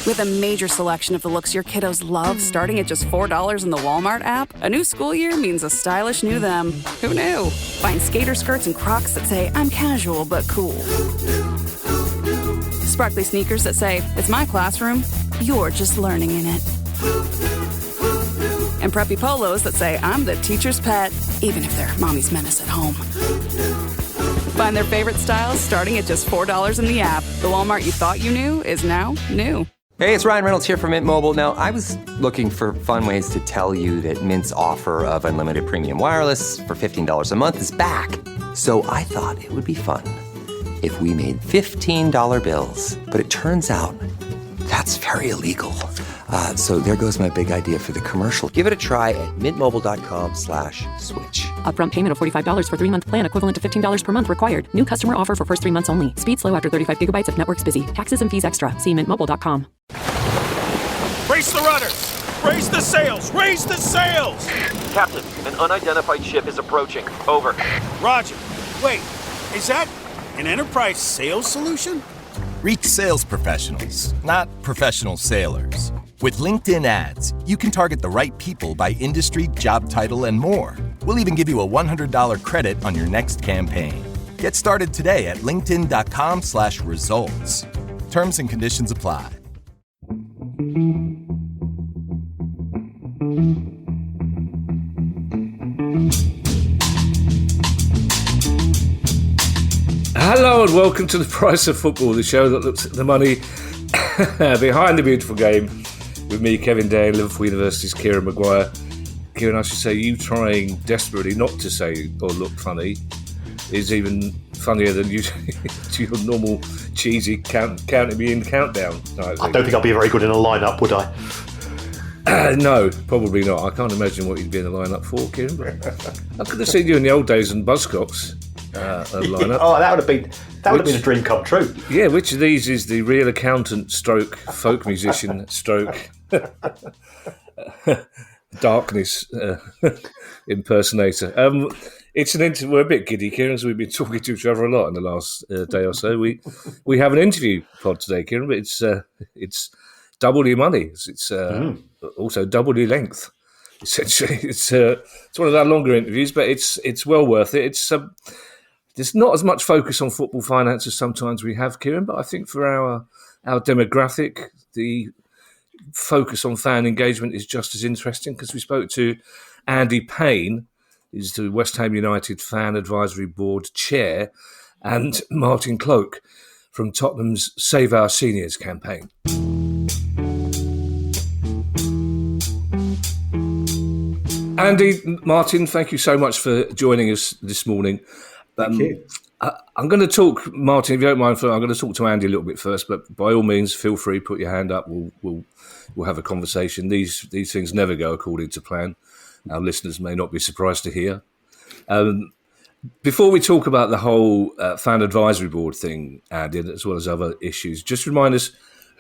With a major selection of the looks your kiddos love starting at just $4 in the Walmart app, a new school year means a stylish new them. Who knew? Find skater skirts and Crocs that say, I'm casual but cool. Sparkly sneakers that say, it's my classroom, you're just learning in it. And preppy polos that say, I'm the teacher's pet, even if they're mommy's menace at home. Find their favorite styles starting at just $4 in the app. The Walmart you thought you knew is now new. Hey, it's Ryan Reynolds here from Mint Mobile. Now, I was looking for fun ways to tell you that Mint's offer of unlimited premium wireless for $15 a month is back. So I thought it would be fun if we made $15 bills. But it turns out that's very illegal. So there goes my big idea for the commercial. Give it a try at mintmobile.com/switch. Upfront payment of $45 for 3-month plan, equivalent to $15 per month required. New customer offer for first 3 months only. Speed slow after 35 gigabytes if network's busy. Taxes and fees extra. See mintmobile.com. Brace the rudders! Raise the sails! Raise the sails! Captain, an unidentified ship is approaching. Over. Roger. Wait, is that an enterprise sales solution? Reach sales professionals, not professional sailors. With LinkedIn ads, you can target the right people by industry, job title, and more. We'll even give you a $100 credit on your next campaign. Get started today at linkedin.com/results. Terms and conditions apply. Hello and welcome to The Price of Football, the show that looks at the money behind the beautiful game. With me, Kevin Day, Liverpool University's Kieran Maguire. Kieran, I should say, you trying desperately not to say or look funny is even funnier than your normal cheesy counting me in countdown. I don't think I'll be very good in a lineup, would I? No, probably not. I can't imagine what you'd be in a lineup for, Kieran. But I could have seen you in the old days in Buzzcocks. Lineup. Oh, that would have been a dream come true. Yeah, which of these is the real accountant stroke folk musician stroke darkness impersonator? We're a bit giddy, Kieran, so we've been talking to each other a lot in the last day or so. We have an interview pod today, Kieran, but it's double your money. It's also double your length. Essentially, it's one of our longer interviews, but it's well worth it. There's not as much focus on football finance as sometimes we have, Kieran, but I think for our demographic, the focus on fan engagement is just as interesting, because we spoke to Andy Payne, who's the West Ham United Fan Advisory Board Chair, and Martin Cloake from Tottenham's Save Our Seniors campaign. Andy, Martin, thank you so much for joining us this morning. Thank you. I'm going to talk, Martin, if you don't mind, I'm going to talk to Andy a little bit first, but by all means, feel free, put your hand up. We'll have a conversation. These things never go according to plan. Our listeners may not be surprised to hear. Before we talk about the whole fan advisory board thing, Andy, as well as other issues, just remind us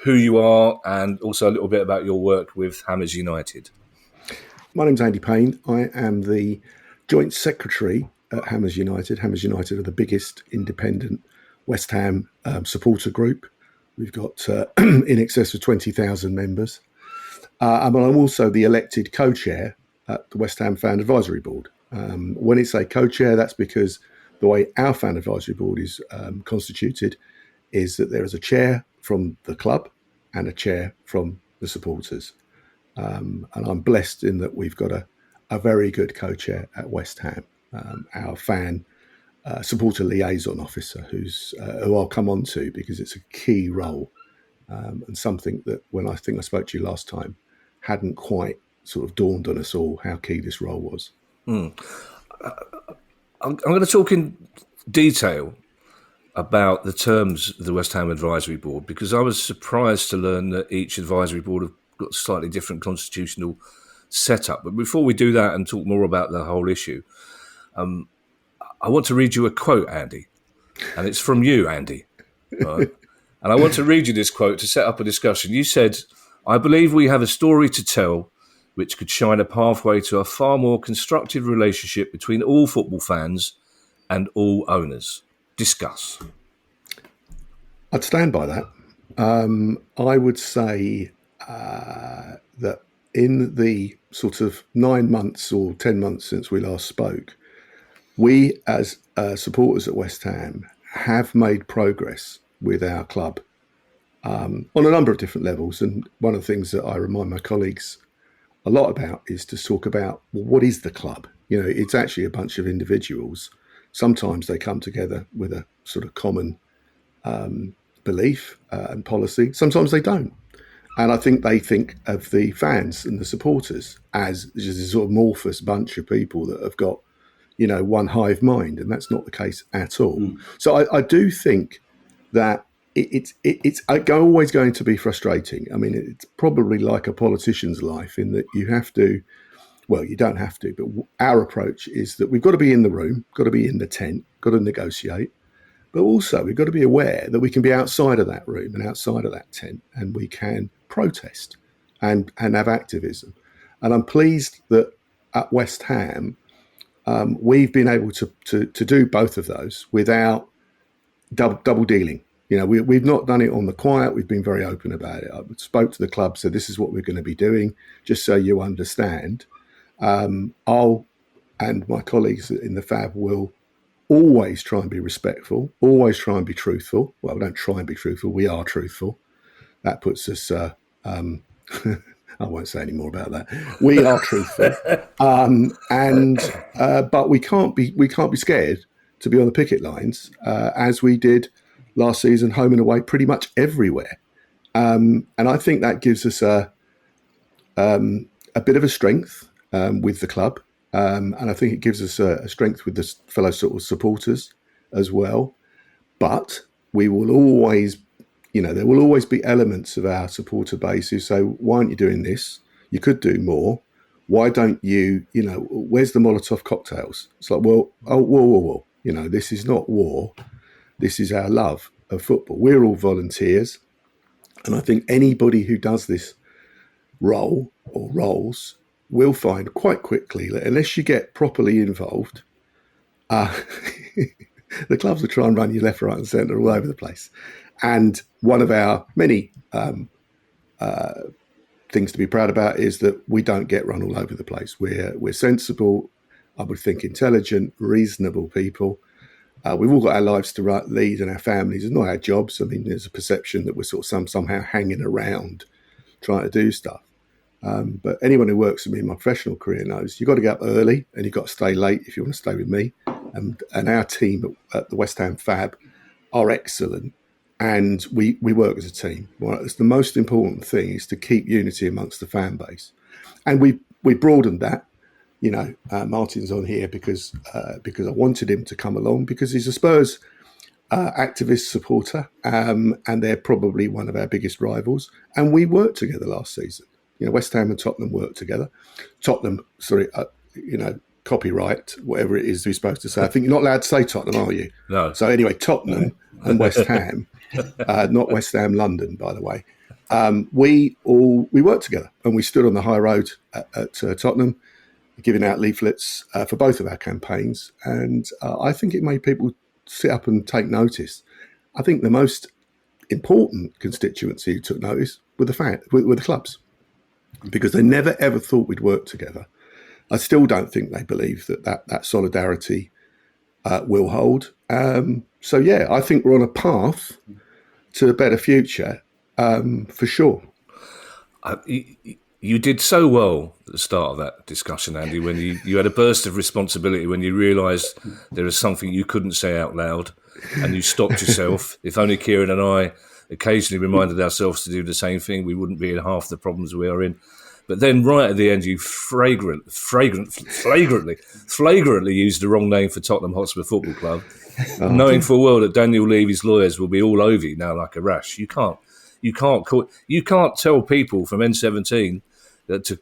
who you are and also a little bit about your work with Hammers United. My name's Andy Payne. I am the Joint Secretary at Hammers United. Hammers United are the biggest independent West Ham supporter group. We've got in excess of 20,000 members. And I'm also the elected co-chair at the West Ham Fan Advisory Board. When it's a co-chair, that's because the way our Fan Advisory Board is constituted is that there is a chair from the club and a chair from the supporters. And I'm blessed in that we've got a very good co-chair at West Ham, our fan supporter liaison officer, who I'll come on to because it's a key role and something that when I think I spoke to you last time hadn't quite sort of dawned on us all how key this role was. I'm going to talk in detail about the terms of the West Ham Advisory Board, because I was surprised to learn that each advisory board have got slightly different constitutional setup. But before we do that and talk more about the whole issue, I want to read you a quote, Andy, and it's from you, Andy. Right? And I want to read you this quote to set up a discussion. You said, "I believe we have a story to tell which could shine a pathway to a far more constructive relationship between all football fans and all owners. Discuss." I'd stand by that. I would say that in the sort of 9 months or 10 months since we last spoke, we as supporters at West Ham have made progress with our club on a number of different levels. And one of the things that I remind my colleagues a lot about is to talk about, well, what is the club? It's actually a bunch of individuals. Sometimes they come together with a sort of common belief and policy. Sometimes they don't. And I think they think of the fans and the supporters as just a sort of amorphous bunch of people that have got, one hive mind. And that's not the case at all. So I do think that it's always going to be frustrating. I mean, it's probably like a politician's life in that you have to, well, you don't have to, but our approach is that we've got to be in the room, got to be in the tent, got to negotiate. But also we've got to be aware that we can be outside of that room and outside of that tent, and we can protest and have activism. And I'm pleased that at West Ham, we've been able to do both of those without double dealing. We've not done it on the quiet. We've been very open about it. I spoke to the club, said this is what we're going to be doing, just so you understand. I'll and my colleagues in the FAB will always try and be respectful, always try and be truthful. Well, we don't try and be truthful. We are truthful. That puts us, I won't say any more about that. We are truthful. But we can't be scared to be on the picket lines, as we did last season, home and away, pretty much everywhere. And I think that gives us a bit of a strength with the club. And I think it gives us a strength with the fellow sort of supporters as well. But we will always, there will always be elements of our supporter base who say, why aren't you doing this? You could do more. Why don't you, where's the Molotov cocktails? It's like, whoa. This is not war. This is our love of football. We're all volunteers. And I think anybody who does this role or roles will find quite quickly that unless you get properly involved, the clubs will try and run you left, right and centre all over the place. And one of our many things to be proud about is that we don't get run all over the place. We're sensible, I would think intelligent, reasonable people. We've all got our lives to lead and our families. It's not our jobs. I mean, there's a perception that we're sort of somehow hanging around trying to do stuff. But anyone who works with me in my professional career knows you've got to get up early and you've got to stay late if you want to stay with me. And our team at the West Ham FAB are excellent. And we work as a team. Well, it's the most important thing is to keep unity amongst the fan base. And we broadened that. Martin's on here because I wanted him to come along because he's a Spurs activist supporter, and they're probably one of our biggest rivals. And we worked together last season. West Ham and Tottenham worked together. Copyright, whatever it is we're supposed to say. I think you're not allowed to say Tottenham, are you? No. So anyway, Tottenham and West Ham, not West Ham London, by the way. We worked together and we stood on the high road at Tottenham, giving out leaflets for both of our campaigns. And I think it made people sit up and take notice. I think the most important constituency who took notice were the clubs, because they never ever thought we'd work together. I still don't think they believe that solidarity will hold. So yeah, I think we're on a path to a better future for sure. You did so well at the start of that discussion, Andy, when you had a burst of responsibility when you realised there was something you couldn't say out loud and you stopped yourself. If only Kieran and I occasionally reminded ourselves to do the same thing, we wouldn't be in half the problems we are in. But then right at the end, you flagrantly used the wrong name for Tottenham Hotspur Football Club, knowing full well that Daniel Levy's lawyers will be all over you now like a rash. You can't tell people from N17 that to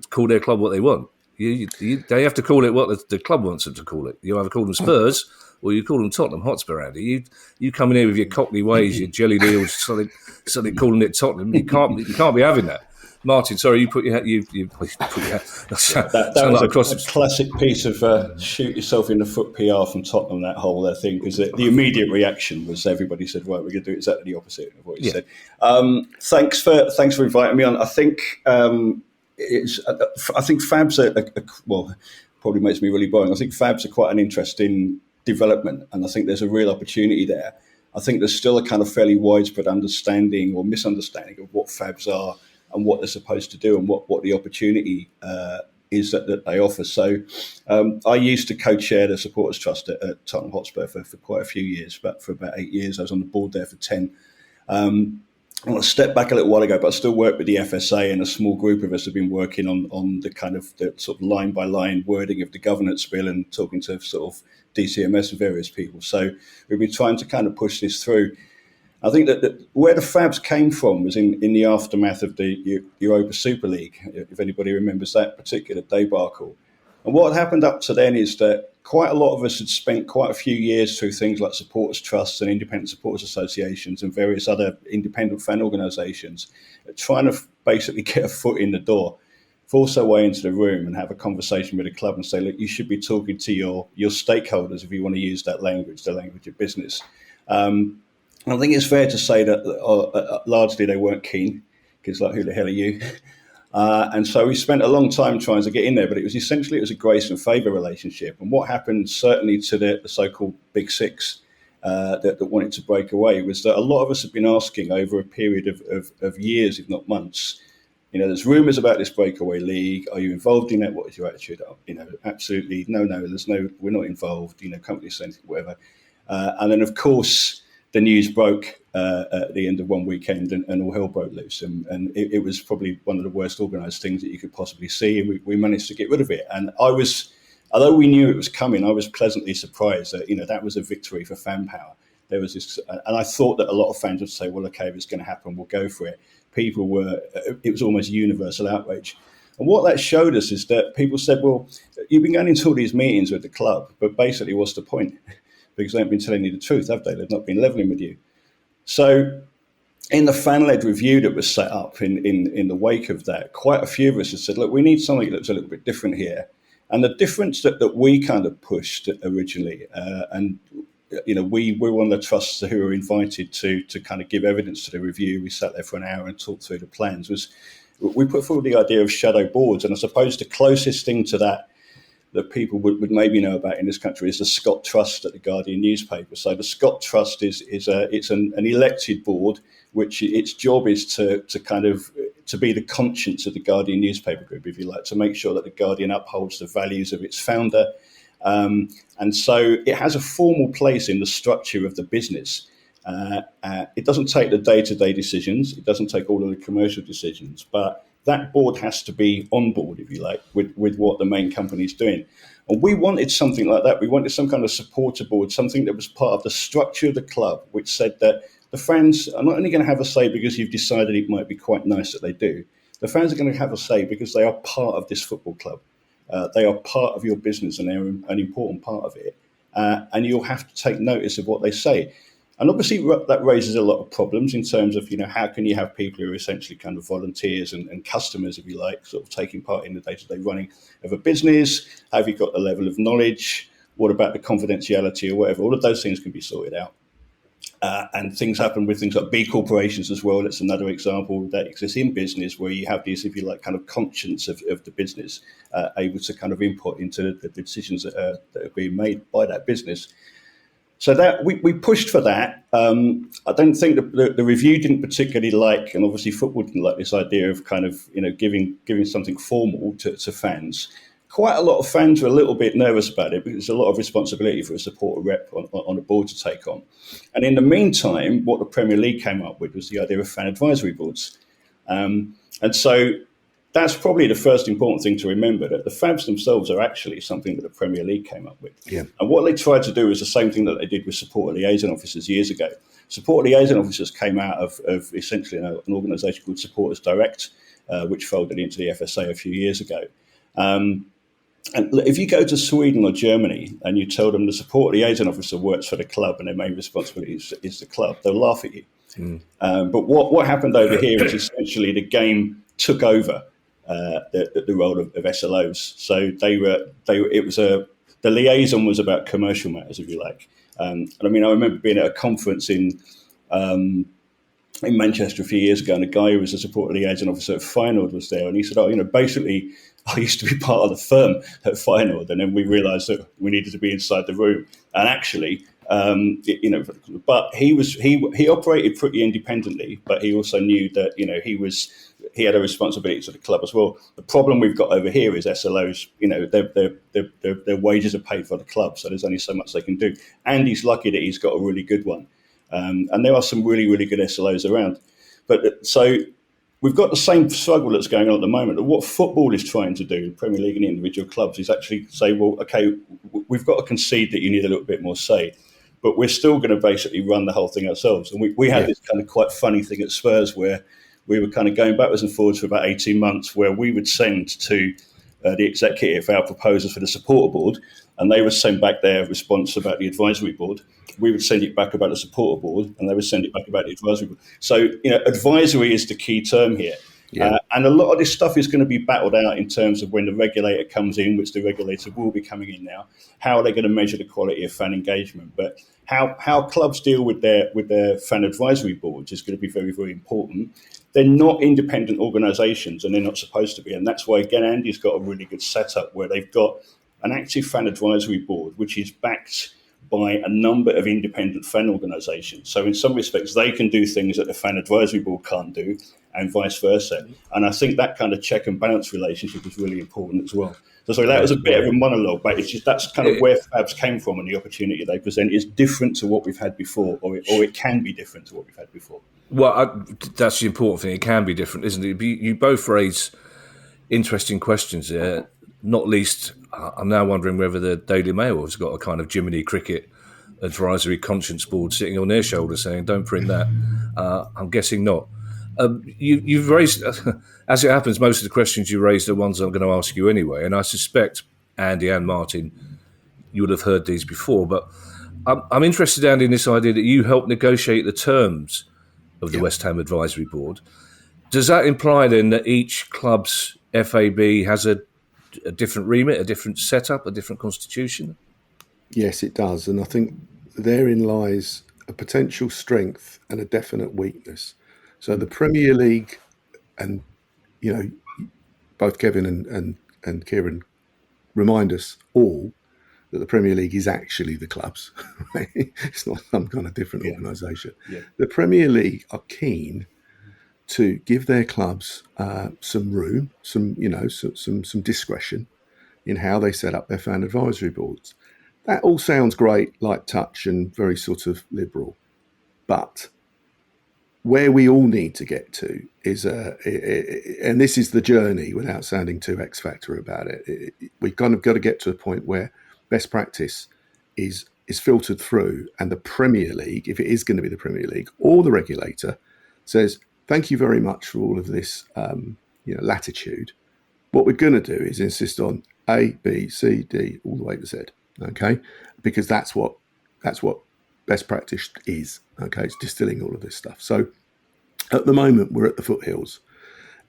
call their club what they want. They have to call it what the club wants them to call it. You either call them Spurs or you call them Tottenham Hotspur, Andy. You come in here with your Cockney ways, your jelly deals, something calling it Tottenham. You can't be having that. Martin, sorry, you put your you put your that was a classic piece of shoot yourself in the foot PR from Tottenham, that whole thing, because the immediate reaction was everybody said, right, we're going to do exactly the opposite of what you said. Thanks for inviting me on. I think FABS are probably makes me really boring. I think FABS are quite an interesting development, and I think there's a real opportunity there. I think there's still a kind of fairly widespread understanding or misunderstanding of what FABs are and what they're supposed to do and what the opportunity is that they offer. So I used to co-chair the Supporters Trust at Tottenham Hotspur for quite a few years, but for about 8 years. I was on the board there for 10. I want to step back a little while ago, but I still work with the FSA, and a small group of us have been working on the kind of the sort of line by line wording of the governance bill and talking to sort of DCMS and various people. So we've been trying to kind of push this through. I think that where the FABs came from was in the aftermath of the Europa Super League, if anybody remembers that particular debacle. And what had happened up to then is that quite a lot of us had spent quite a few years through things like supporters trusts and independent supporters associations and various other independent fan organisations, trying to basically get a foot in the door, force our way into the room and have a conversation with the club and say, look, you should be talking to your stakeholders if you want to use that language, the language of business. I think it's fair to say that largely they weren't keen, because like, who the hell are you? And so we spent a long time trying to get in there, but it was a grace and favour relationship. And what happened certainly to the so-called Big Six that wanted to break away was that a lot of us have been asking over a period of years, if not months, there's rumours about this breakaway league. Are you involved in that? What is your attitude? Absolutely no, we're not involved, company saying whatever. And then of course the news broke at the end of one weekend and all hell broke loose. And it was probably one of the worst organised things that you could possibly see. And we managed to get rid of it. And although we knew it was coming, I was pleasantly surprised that, that was a victory for fan power. There was this, and I thought that a lot of fans would say, well, okay, if it's going to happen, we'll go for it. It was almost universal outrage. And what that showed us is that people said, well, you've been going into all these meetings with the club, but basically what's the point? Because they haven't been telling you the truth, have they? They've not been levelling with you. So in the fan-led review that was set up in the wake of that, quite a few of us have said, look, we need something that's a little bit different here. And the difference that we kind of pushed originally, we were one of the trusts who were invited to kind of give evidence to the review. We sat there for an hour and talked through the plans. We put forward the idea of shadow boards, and I suppose the closest thing to that people would maybe know about in this country is the Scott Trust at the Guardian newspaper. So the Scott Trust is an elected board, which its job is to be the conscience of the Guardian newspaper group, if you like, to make sure that the Guardian upholds the values of its founder. And so it has a formal place in the structure of the business. It doesn't take the day-to-day decisions. It doesn't take all of the commercial decisions, but that board has to be on board, if you like, with what the main company is doing. And we wanted something like that. We wanted some kind of supporter board, something that was part of the structure of the club, which said that the fans are not only going to have a say because you've decided it might be quite nice that they do. The fans are going to have a say because they are part of this football club. They are part of your business and they're an important part of it. And you'll have to take notice of what they say. And obviously that raises a lot of problems in terms of, how can you have people who are essentially kind of volunteers and customers, if you like, sort of taking part in the day-to-day running of a business? Have you got the level of knowledge? What about the confidentiality or whatever? All of those things can be sorted out. And things happen with things like B corporations as well. That's another example that exists in business where you have these, if you like, kind of conscience of the business, able to kind of input into the decisions that are being made by that business. So that we pushed for that. I don't think the review didn't particularly like, and obviously football didn't like this idea of kind of, giving something formal to fans. Quite a lot of fans were a little bit nervous about it because there's a lot of responsibility for a supporter rep on a board to take on. And in the meantime, what the Premier League came up with was the idea of fan advisory boards. And so that's probably the first important thing to remember, that the FABs themselves are actually something that the Premier League came up with. Yeah. And what they tried to do is the same thing that they did with supporter liaison officers years ago. Supporter liaison officers came out of essentially an organisation called Supporters Direct, which folded into the FSA a few years ago. And if you go to Sweden or Germany and you tell them the support liaison officer works for the club and their main responsibility is the club, they'll laugh at you. But what happened over here is essentially the game took over the role of SLOs. So the liaison was about commercial matters, if you like. And I mean, I remember being at a conference in Manchester a few years ago, and a guy who was a support liaison officer at Feyenoord was there, and he said, basically, I used to be part of the firm at Feyenoord, and then we realised that we needed to be inside the room. And actually, but he operated pretty independently, but he also knew that he had a responsibility to the club as well. The problem we've got over here is SLOs. Their wages are paid for the club, so there's only so much they can do. And he's lucky that he's got a really good one. And there are some really, really good SLOs around. But so we've got the same struggle that's going on at the moment. What football is trying to do, the Premier League and the individual clubs, is actually say, well, okay, we've got to concede that you need a little bit more say, but we're still going to basically run the whole thing ourselves. And we had this kind of quite funny thing at Spurs where we were kind of going backwards and forwards for about 18 months, where we would send to the executive our proposals for the supporter board, and they would send back their response about the advisory board. We would send it back about the supporter board, and they would send it back about the advisory board. So, advisory is the key term here. Yeah. And a lot of this stuff is going to be battled out in terms of when the regulator comes in, which the regulator will be coming in now. How are they going to measure the quality of fan engagement? But how clubs deal with their fan advisory boards is going to be very, very important. They're not independent organisations, and they're not supposed to be. And that's why, again, Andy's got a really good setup where they've got an active fan advisory board, which is backed by a number of independent fan organisations. So in some respects, they can do things that the fan advisory board can't do, and vice versa. And I think that kind of check and balance relationship is really important as well. So sorry, that was a bit of a monologue, but it's just that's kind of where FABS came from, and the opportunity they present is different to what we've had before, or it can be different to what we've had before. Well, that's the important thing. It can be different, isn't it? You both raise interesting questions there. Not least, I'm now wondering whether the Daily Mail has got a kind of Jiminy Cricket advisory conscience board sitting on their shoulders saying, don't print that. I'm guessing not. You've raised, as it happens, most of the questions you raised are ones I'm going to ask you anyway. And I suspect, Andy and Martin, you would have heard these before. But I'm interested, Andy, in this idea that you helped negotiate the terms of the West Ham Advisory Board. Does that imply then that each club's FAB has a different remit, a different setup, a different constitution? Yes, it does. And I think therein lies a potential strength and a definite weakness. So the Premier League, and, both Kevin and Kieran remind us all that the Premier League is actually the clubs. Right? It's not some kind of different organisation. Yeah. The Premier League are keen to give their clubs some room, some discretion in how they set up their fan advisory boards. That all sounds great, light touch, and very sort of liberal. But where we all need to get to is, and this is the journey without sounding too X Factor about it, we've kind of got to get to a point where best practice is filtered through, and the Premier League, if it is going to be the Premier League, or the regulator, says, thank you very much for all of this latitude. What we're going to do is insist on A, B, C, D, all the way to Z, okay? Because that's what best practice is, okay? It's distilling all of this stuff. So at the moment, we're at the foothills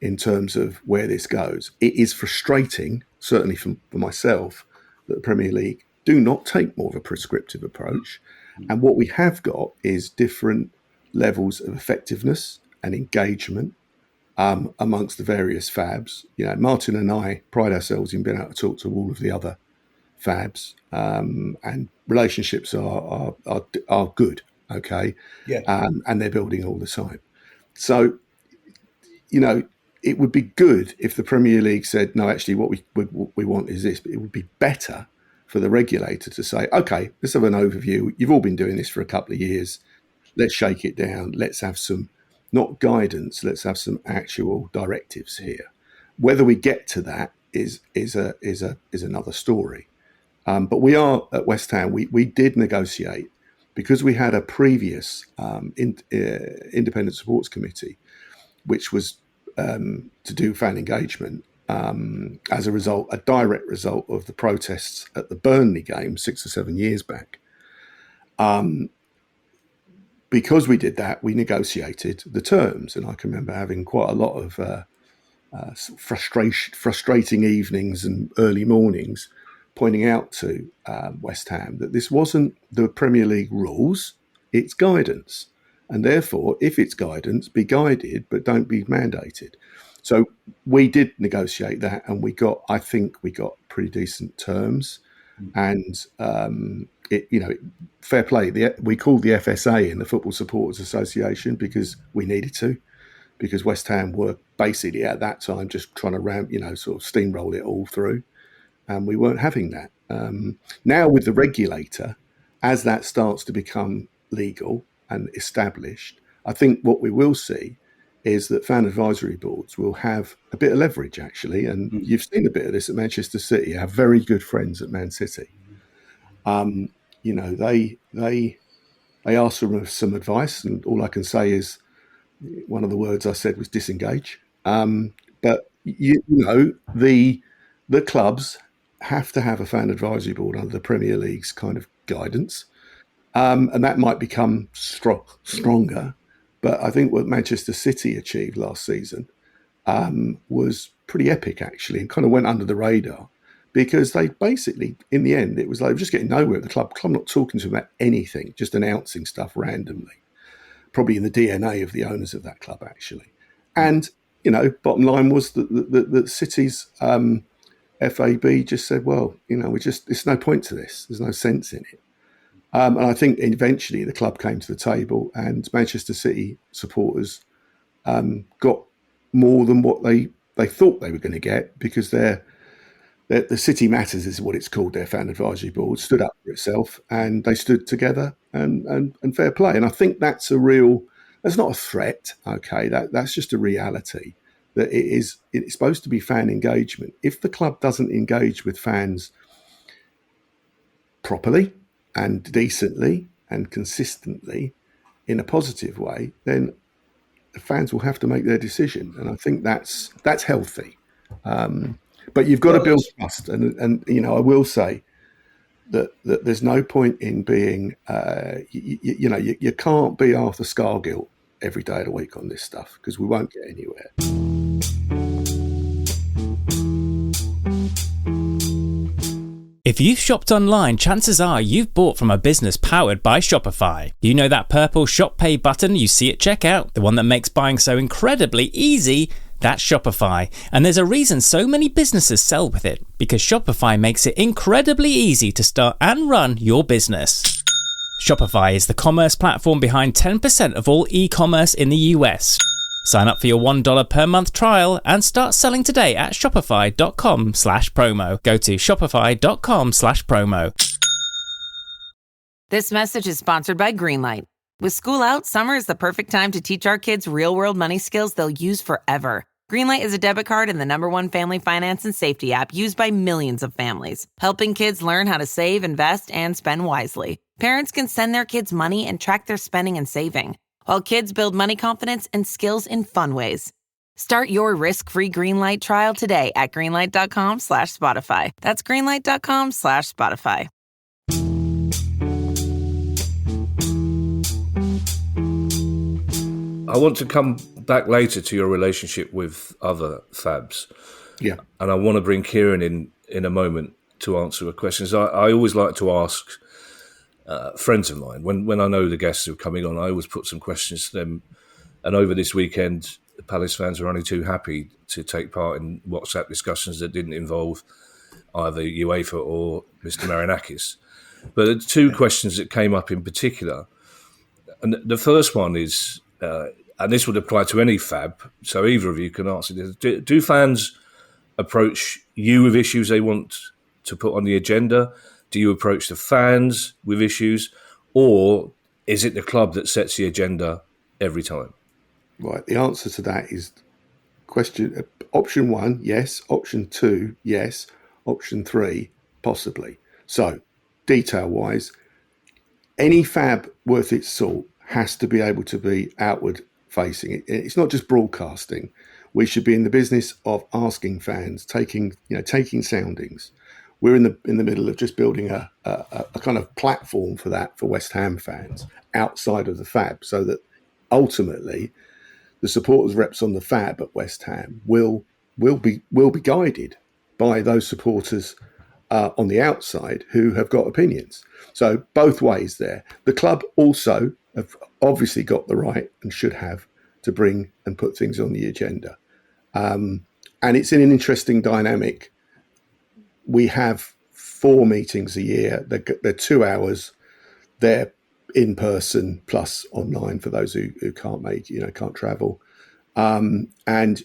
in terms of where this goes. It is frustrating, certainly for myself, that the Premier League do not take more of a prescriptive approach. And what we have got is different levels of effectiveness and engagement amongst the various FABs. Martin and I pride ourselves in being able to talk to all of the other FABs, and relationships are good, okay? Yeah. And they're building all the time. So, it would be good if the Premier League said, no, actually what we want is this, but it would be better for the regulator to say, okay, let's have an overview. You've all been doing this for a couple of years. Let's shake it down. Let's have some, not guidance, let's have some actual directives here. Whether we get to that is another story. But we are at West Ham. We did negotiate because we had a previous independent supports committee, which was to do fan engagement. As a result, a direct result of the protests at the Burnley game 6 or 7 years back. Because we did that, we negotiated the terms, and I can remember having quite a lot of frustrating evenings and early mornings, pointing out to West Ham that this wasn't the Premier League rules, it's guidance. And therefore, if it's guidance, be guided, but don't be mandated. So we did negotiate that, and I think we got pretty decent terms. And fair play. We called the FSA in the Football Supporters Association because we needed to, because West Ham were basically at that time just trying to sort of steamroll it all through, and we weren't having that. Now with the regulator, as that starts to become legal and established, I think what we will see is that fan advisory boards will have a bit of leverage, actually. And you've seen a bit of this at Manchester City. I have very good friends at Man City. They asked for some advice, and all I can say is one of the words I said was disengage. But the clubs have to have a fan advisory board under the Premier League's kind of guidance, and that might become stronger. But I think what Manchester City achieved last season was pretty epic, actually, and kind of went under the radar, because they basically, in the end, it was like just getting nowhere at the club. Club not talking to them about anything, just announcing stuff randomly, probably in the DNA of the owners of that club, actually. And, bottom line was that City's FAB just said, well, there's no point to this. There's no sense in it. And I think eventually the club came to the table, and Manchester City supporters got more than what they thought they were going to get, because the City Matters is what it's called, their fan advisory board, stood up for itself, and they stood together and fair play. And I think that's not a threat, okay? That's just a reality, that it's supposed to be fan engagement. If the club doesn't engage with fans properly and decently and consistently in a positive way, then the fans will have to make their decision. And I think that's healthy. But you've got to build trust. And I will say that there's no point in being, you can't be Arthur Scargill every day of the week on this stuff, because we won't get anywhere. If you've shopped online, chances are you've bought from a business powered by Shopify. You know that purple Shop Pay button you see at checkout? The one that makes buying so incredibly easy? That's Shopify. And there's a reason so many businesses sell with it, because Shopify makes it incredibly easy to start and run your business. Shopify is the commerce platform behind 10% of all e-commerce in the US. Sign up for your $1 per month trial and start selling today at shopify.com/promo. Go to shopify.com/promo. This message is sponsored by Greenlight. With school out, summer is the perfect time to teach our kids real-world money skills they'll use forever. Greenlight is a debit card and the #1 family finance and safety app used by millions of families, helping kids learn how to save, invest, and spend wisely. Parents can send their kids money and track their spending and saving, while kids build money confidence and skills in fun ways. Start your risk-free Greenlight trial today at greenlight.com/Spotify. That's greenlight.com/Spotify. I want to come back later to your relationship with other FABs. Yeah. And I want to bring Kieran in a moment to answer a question. I always like to ask friends of mine, when I know the guests who are coming on, I always put some questions to them. And over this weekend, the Palace fans were only too happy to take part in WhatsApp discussions that didn't involve either UEFA or Mr. Marinakis. But there are two questions that came up in particular. And the first one is, and this would apply to any FAB, so either of you can answer this. Do fans approach you with issues they want to put on the agenda? Do you approach the fans with issues? Or is it the club that sets the agenda every time? Right. The answer to that is option 1, yes. Option 2, yes. Option 3, possibly. So, detail-wise, any FAB worth its salt has to be able to be outward-facing. It's not just broadcasting. We should be in the business of asking fans, taking soundings. We're in the middle of just building a kind of platform for that for West Ham fans outside of the FAB, so that ultimately the supporters reps on the FAB at West Ham will will be guided by those supporters on the outside who have got opinions. So both ways there. The club also have obviously got the right and should have to bring and put things on the agenda. And it's in an interesting dynamic. We have 4 meetings a year. They're 2 hours. They're in person plus online for those who can't can't travel. And,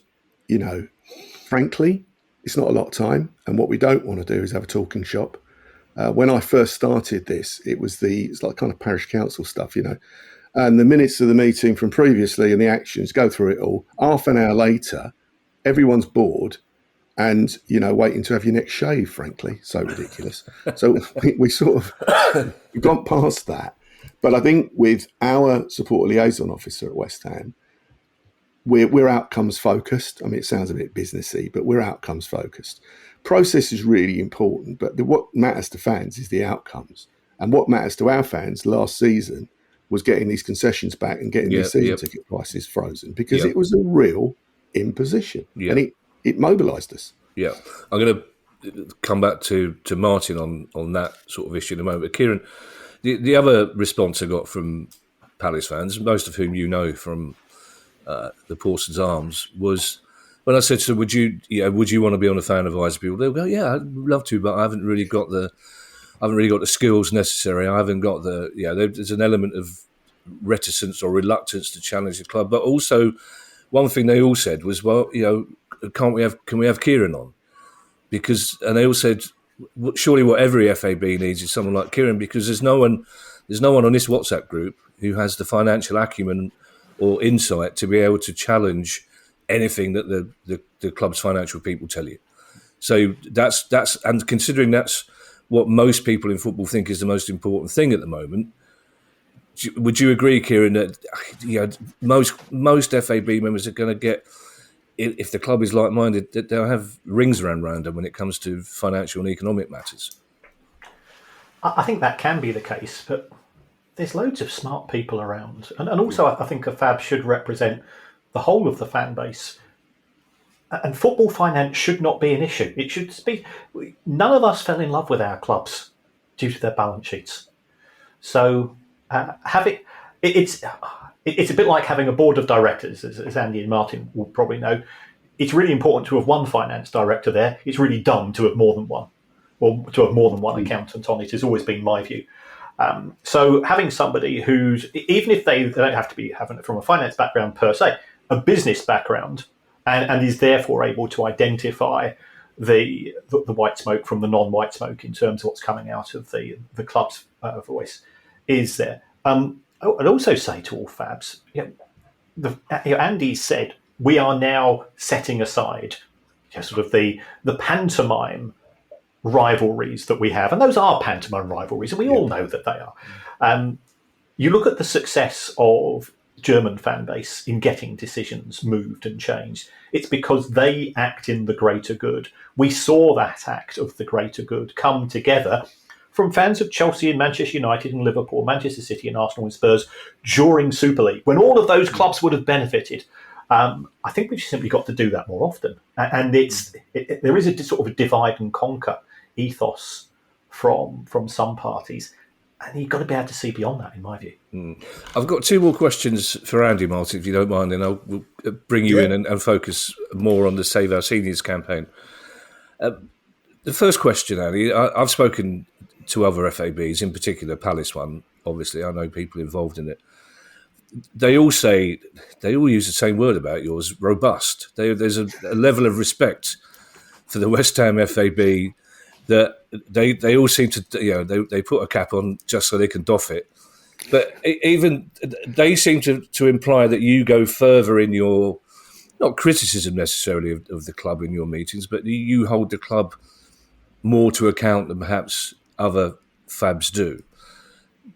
frankly, it's not a lot of time. And what we don't want to do is have a talking shop. When I first started this, it's like kind of parish council stuff, and the minutes of the meeting from previously and the actions, go through it all. Half an hour later, everyone's bored and, waiting to have your next shave, frankly. So ridiculous. So we sort of we've gone past that. But I think with our support liaison officer at West Ham, we're outcomes focused. I mean, it sounds a bit businessy, but we're outcomes focused. Process is really important, but what matters to fans is the outcomes. And what matters to our fans last season was getting these concessions back and getting these season ticket prices frozen, because it was a real imposition, and it mobilised us. Yeah, I'm going to come back to Martin on that sort of issue in a moment. But Kieran, the other response I got from Palace fans, most of whom you know from the Parsons Arms, was when I said to them, would you want to be on a fan advisory board? They'll go, yeah, I'd love to, but I haven't really got the skills necessary. I haven't got there's an element of reticence or reluctance to challenge the club. But also, one thing they all said was, well, can we have Kieran on? And they all said, surely what every FAB needs is someone like Kieran, because there's no one on this WhatsApp group who has the financial acumen or insight to be able to challenge anything that the club's financial people tell you. So that's and considering that's what most people in football think is the most important thing at the moment, would you agree, Kieran, that most FAB members are going to get, if the club is like-minded, that they'll have rings around them when it comes to financial and economic matters? I think that can be the case, but there's loads of smart people around. And also I think a FAB should represent the whole of the fan base. And football finance should not be an issue. It should be. None of us fell in love with our clubs due to their balance sheets. So it's a bit like having a board of directors, as Andy and Martin will probably know. It's really important to have one finance director there. It's really dumb to have more than one, or to have more than one accountant on it has always been my view. So having somebody who's, even if they don't have to be having it from a finance background per se, a business background, and is therefore able to identify the white smoke from the non-white smoke in terms of what's coming out of the club's voice, is there. I'd also say to all FABs, Andy said, we are now setting aside sort of the pantomime rivalries that we have, and those are pantomime rivalries, and we all know that they are. You look at the success of German fan base in getting decisions moved and changed. It's because they act in the greater good. We saw that act of the greater good come together from fans of Chelsea and Manchester United and Liverpool, Manchester City and Arsenal and Spurs during Super League, when all of those clubs would have benefited. I think we've simply got to do that more often. And there is a sort of a divide and conquer ethos from some parties. And you've got to be able to see beyond that, in my view. I've got 2 more questions for Andy, Martin, if you don't mind, and I'll bring you in and focus more on the Save Our Seniors campaign. The first question, Andy, I've spoken to other FABs, in particular Palace one, obviously. I know people involved in it. They all use the same word about yours, robust. There's a level of respect for the West Ham FAB that they all seem to, they put a cap on just so they can doff it. But even they seem to imply that you go further in your, not criticism necessarily of the club in your meetings, but you hold the club more to account than perhaps other FABs do.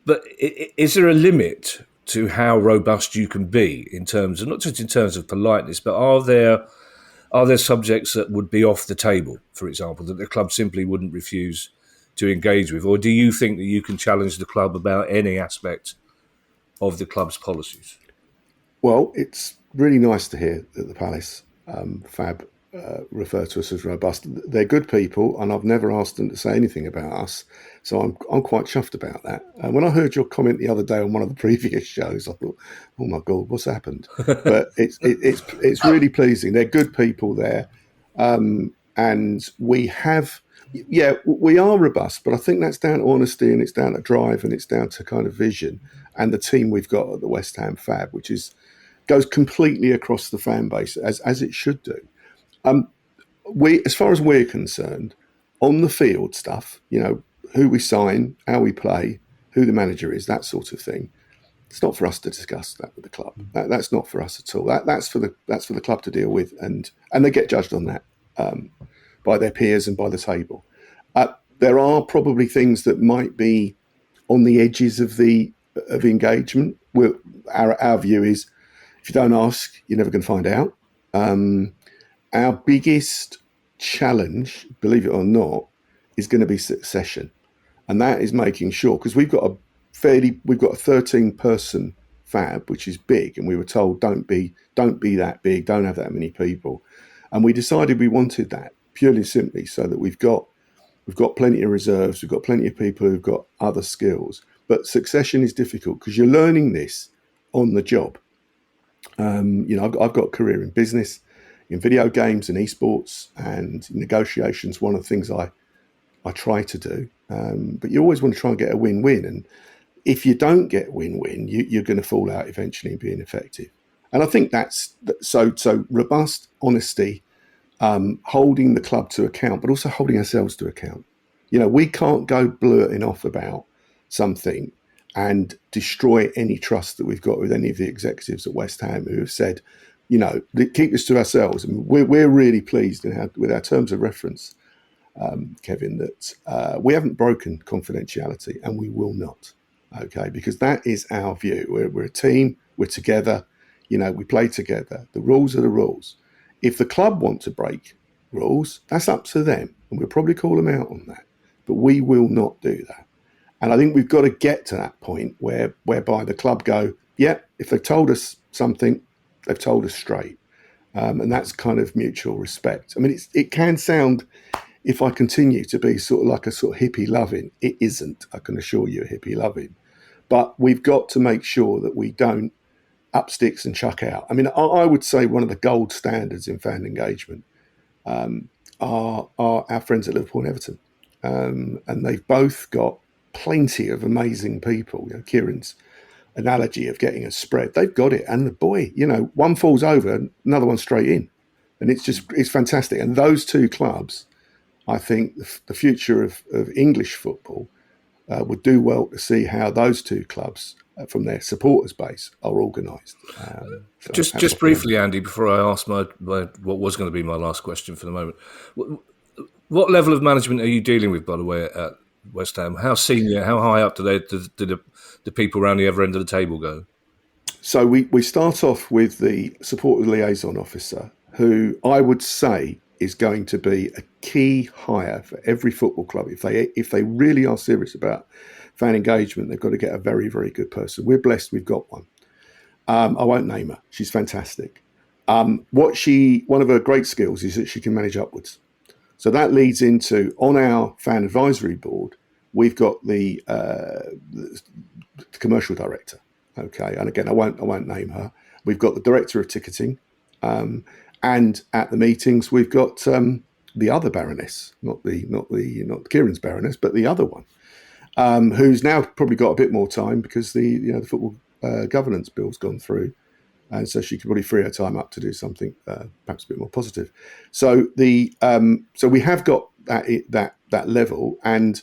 But is there a limit to how robust you can be in terms of, not just in terms of politeness, but are there subjects that would be off the table, for example, that the club simply wouldn't refuse to engage with? Or do you think that you can challenge the club about any aspect of the club's policies? Well, it's really nice to hear that the Palace FAB refer to us as robust. They're good people, and I've never asked them to say anything about us, so I'm quite chuffed about that. And when I heard your comment the other day on one of the previous shows, I thought, oh my God, what's happened? But it's really pleasing. They're good people there, and we are robust, but I think that's down to honesty, and it's down to drive, and it's down to kind of vision, and the team we've got at the West Ham Fab, which goes completely across the fan base as it should do. As far as we're concerned, on the field stuff, who we sign, how we play, who the manager is, that sort of thing. It's not for us to discuss that with the club. That's not for us at all. That's for the club to deal with, and they get judged on that by their peers and by the table. There are probably things that might be on the edges of engagement. Our view is, if you don't ask, you're never going to find out. Our biggest challenge, believe it or not, is going to be succession, and that is making sure, because we've got a 13-person fab, which is big, and we were told don't be that big, don't have that many people, and we decided we wanted that purely simply so that we've got plenty of reserves, we've got plenty of people who've got other skills. But succession is difficult because you're learning this on the job. I've got a career in business, in video games and esports, and negotiations. One of the things I try to do, but you always want to try and get a win-win. And if you don't get win-win, you're going to fall out eventually and be ineffective. And I think that's so robust honesty, holding the club to account, but also holding ourselves to account. We can't go blurting off about something and destroy any trust that we've got with any of the executives at West Ham who have said, keep this to ourselves. And we're really pleased with our terms of reference, Kevin, that we haven't broken confidentiality, and we will not. Okay, because that is our view. We're a team. We're together. We play together. The rules are the rules. If the club want to break rules, that's up to them, and we'll probably call them out on that. But we will not do that. And I think we've got to get to that point whereby the club go, yeah, if they've told us something, they've told us straight. And that's kind of mutual respect. I mean, it can sound, if I continue to be sort of like a sort of hippie loving, it isn't, I can assure you, a hippie loving. But we've got to make sure that we don't up sticks and chuck out. I mean, I would say one of the gold standards in fan engagement are our friends at Liverpool and Everton. And they've both got plenty of amazing people. Kieran's analogy of getting a spread, they've got it. And the boy, one falls over, another one straight in. And it's fantastic. And those two clubs, I think the future of English football would do well to see how those two clubs, from their supporters base, are organised. Just briefly, Andy, before I ask what was going to be my last question for the moment, what level of management are you dealing with, by the way, at West Ham? How senior, how high up do the people around the other end of the table go? So we start off with the supporter liaison officer, who I would say is going to be a key hire for every football club. If they really are serious about fan engagement, they've got to get a very, very good person. We're blessed we've got one. I won't name her. She's fantastic. One of her great skills is that she can manage upwards. So that leads into, on our fan advisory board, we've got the commercial director. Okay, and again, I won't name her. We've got the director of ticketing, and at the meetings we've got the other Baroness, not Kieran's Baroness, but the other one, who's now probably got a bit more time because the football governance bill's gone through, and so she could probably free her time up to do something perhaps a bit more positive. So we have got that level, and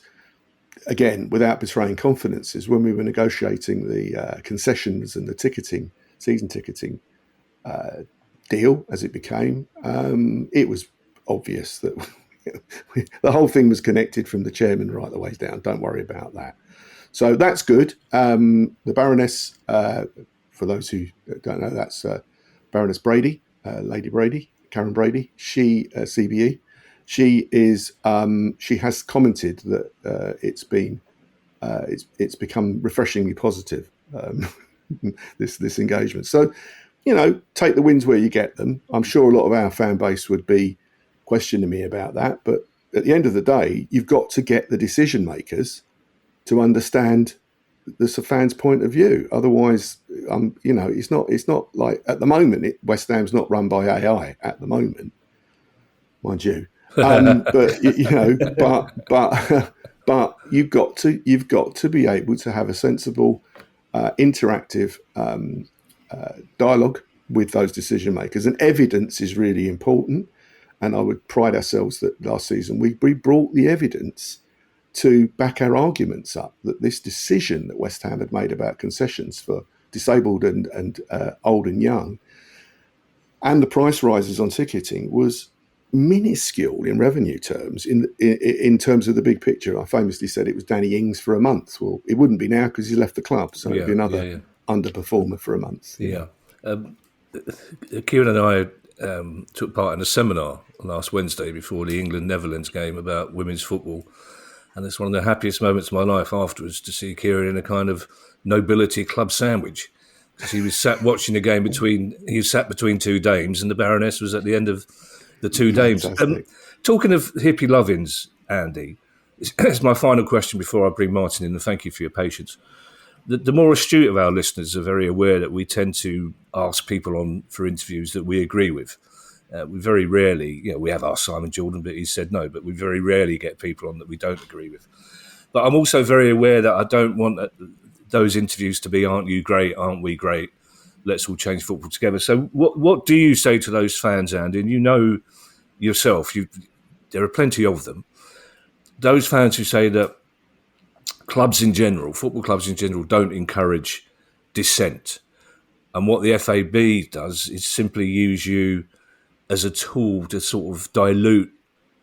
again, without betraying confidences, when we were negotiating the concessions and the season ticketing deal as it became, it was obvious that the whole thing was connected from the chairman right the way down. Don't worry about that. So that's good. The Baroness, for those who don't know, that's Baroness Brady, Lady Brady, Karen Brady. She, CBE, she has commented that it's become refreshingly positive, this engagement. So, take the wins where you get them. I'm sure a lot of our fan base would be questioning me about that. But at the end of the day, you've got to get the decision makers to understand the fans' point of view. Otherwise, it's not like at the moment. West Ham's not run by AI at the moment, mind you. But you've got to be able to have a sensible, interactive dialogue with those decision makers, and evidence is really important. And I would pride ourselves that last season we brought the evidence to back our arguments up that this decision that West Ham had made about concessions for disabled and old and young, and the price rises on ticketing was minuscule in revenue terms in terms of the big picture. I famously said it was Danny Ings for a month. Well, it wouldn't be now because he left the club, so it'd be another underperformer for a month. Yeah. Kieran and I took part in a seminar last Wednesday before the England-Netherlands game about women's football, and it's one of the happiest moments of my life afterwards to see Kieran in a kind of nobility club sandwich, because he was sat watching the game between two dames, and the Baroness was at the end of the two dames. Talking of hippie lovings, Andy, it's my final question before I bring Martin in, and thank you for your patience. The more astute of our listeners are very aware that we tend to ask people on for interviews that we agree with. We very rarely, we have asked Simon Jordan, but he said no, but we very rarely get people on that we don't agree with. But I'm also very aware that I don't want those interviews to be, aren't you great, aren't we great, let's all change football together. So what do you say to those fans, Andy? And you know yourself, there are plenty of them. Those fans who say that clubs in general, football clubs in general, don't encourage dissent. And what the FAB does is simply use you as a tool to sort of dilute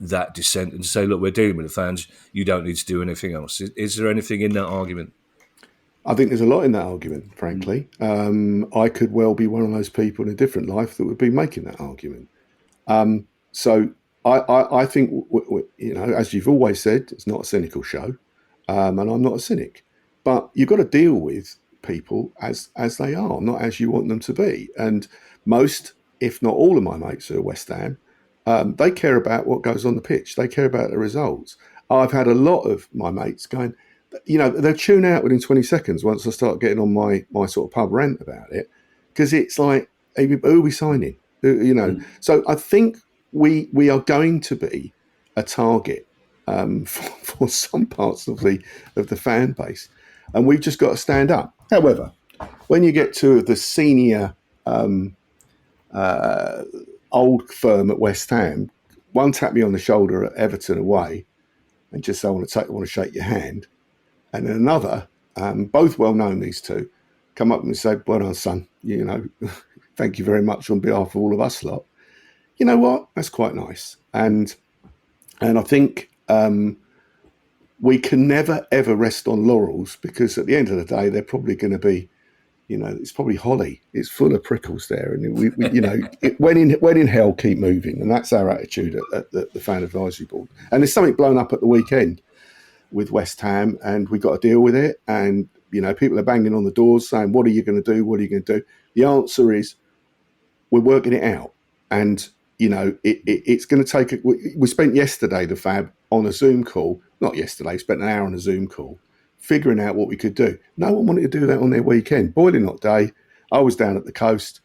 that dissent and say, look, we're dealing with the fans, you don't need to do anything else. Is there anything in that argument? I think there's a lot in that argument, frankly. I could well be one of those people in a different life that would be making that argument. So I think, as you've always said, it's not a cynical show, and I'm not a cynic. But you've got to deal with people as they are, not as you want them to be. And most, if not all of my mates who are West Ham, they care about what goes on the pitch. They care about the results. I've had a lot of my mates going, they'll tune out within 20 seconds once I start getting on my sort of pub rant about it, because it's like, who are we signing? So I think we are going to be a target for some parts of the fan base, and we've just got to stand up. However, when you get to the senior old firm at West Ham, one tap me on the shoulder at Everton away and just say, I want to shake your hand, and then another, both well known, these two, come up and say, well done, son, thank you very much on behalf of all of us lot. You know what? That's quite nice. And I think we can never, ever rest on laurels, because at the end of the day, they're probably going to be, it's probably holly. It's full of prickles there. And we when in hell, keep moving. And that's our attitude at the Fan Advisory Board. And there's something blown up at the weekend with West Ham, and we got to deal with it. And, people are banging on the doors saying, what are you going to do? What are you going to do? The answer is, we're working it out. And, it's going to take... We spent yesterday, the FAB, on a Zoom call. Not yesterday, spent an hour on a Zoom call, figuring out what we could do. No one wanted to do that on their weekend. Boiling hot day. I was down at the coast,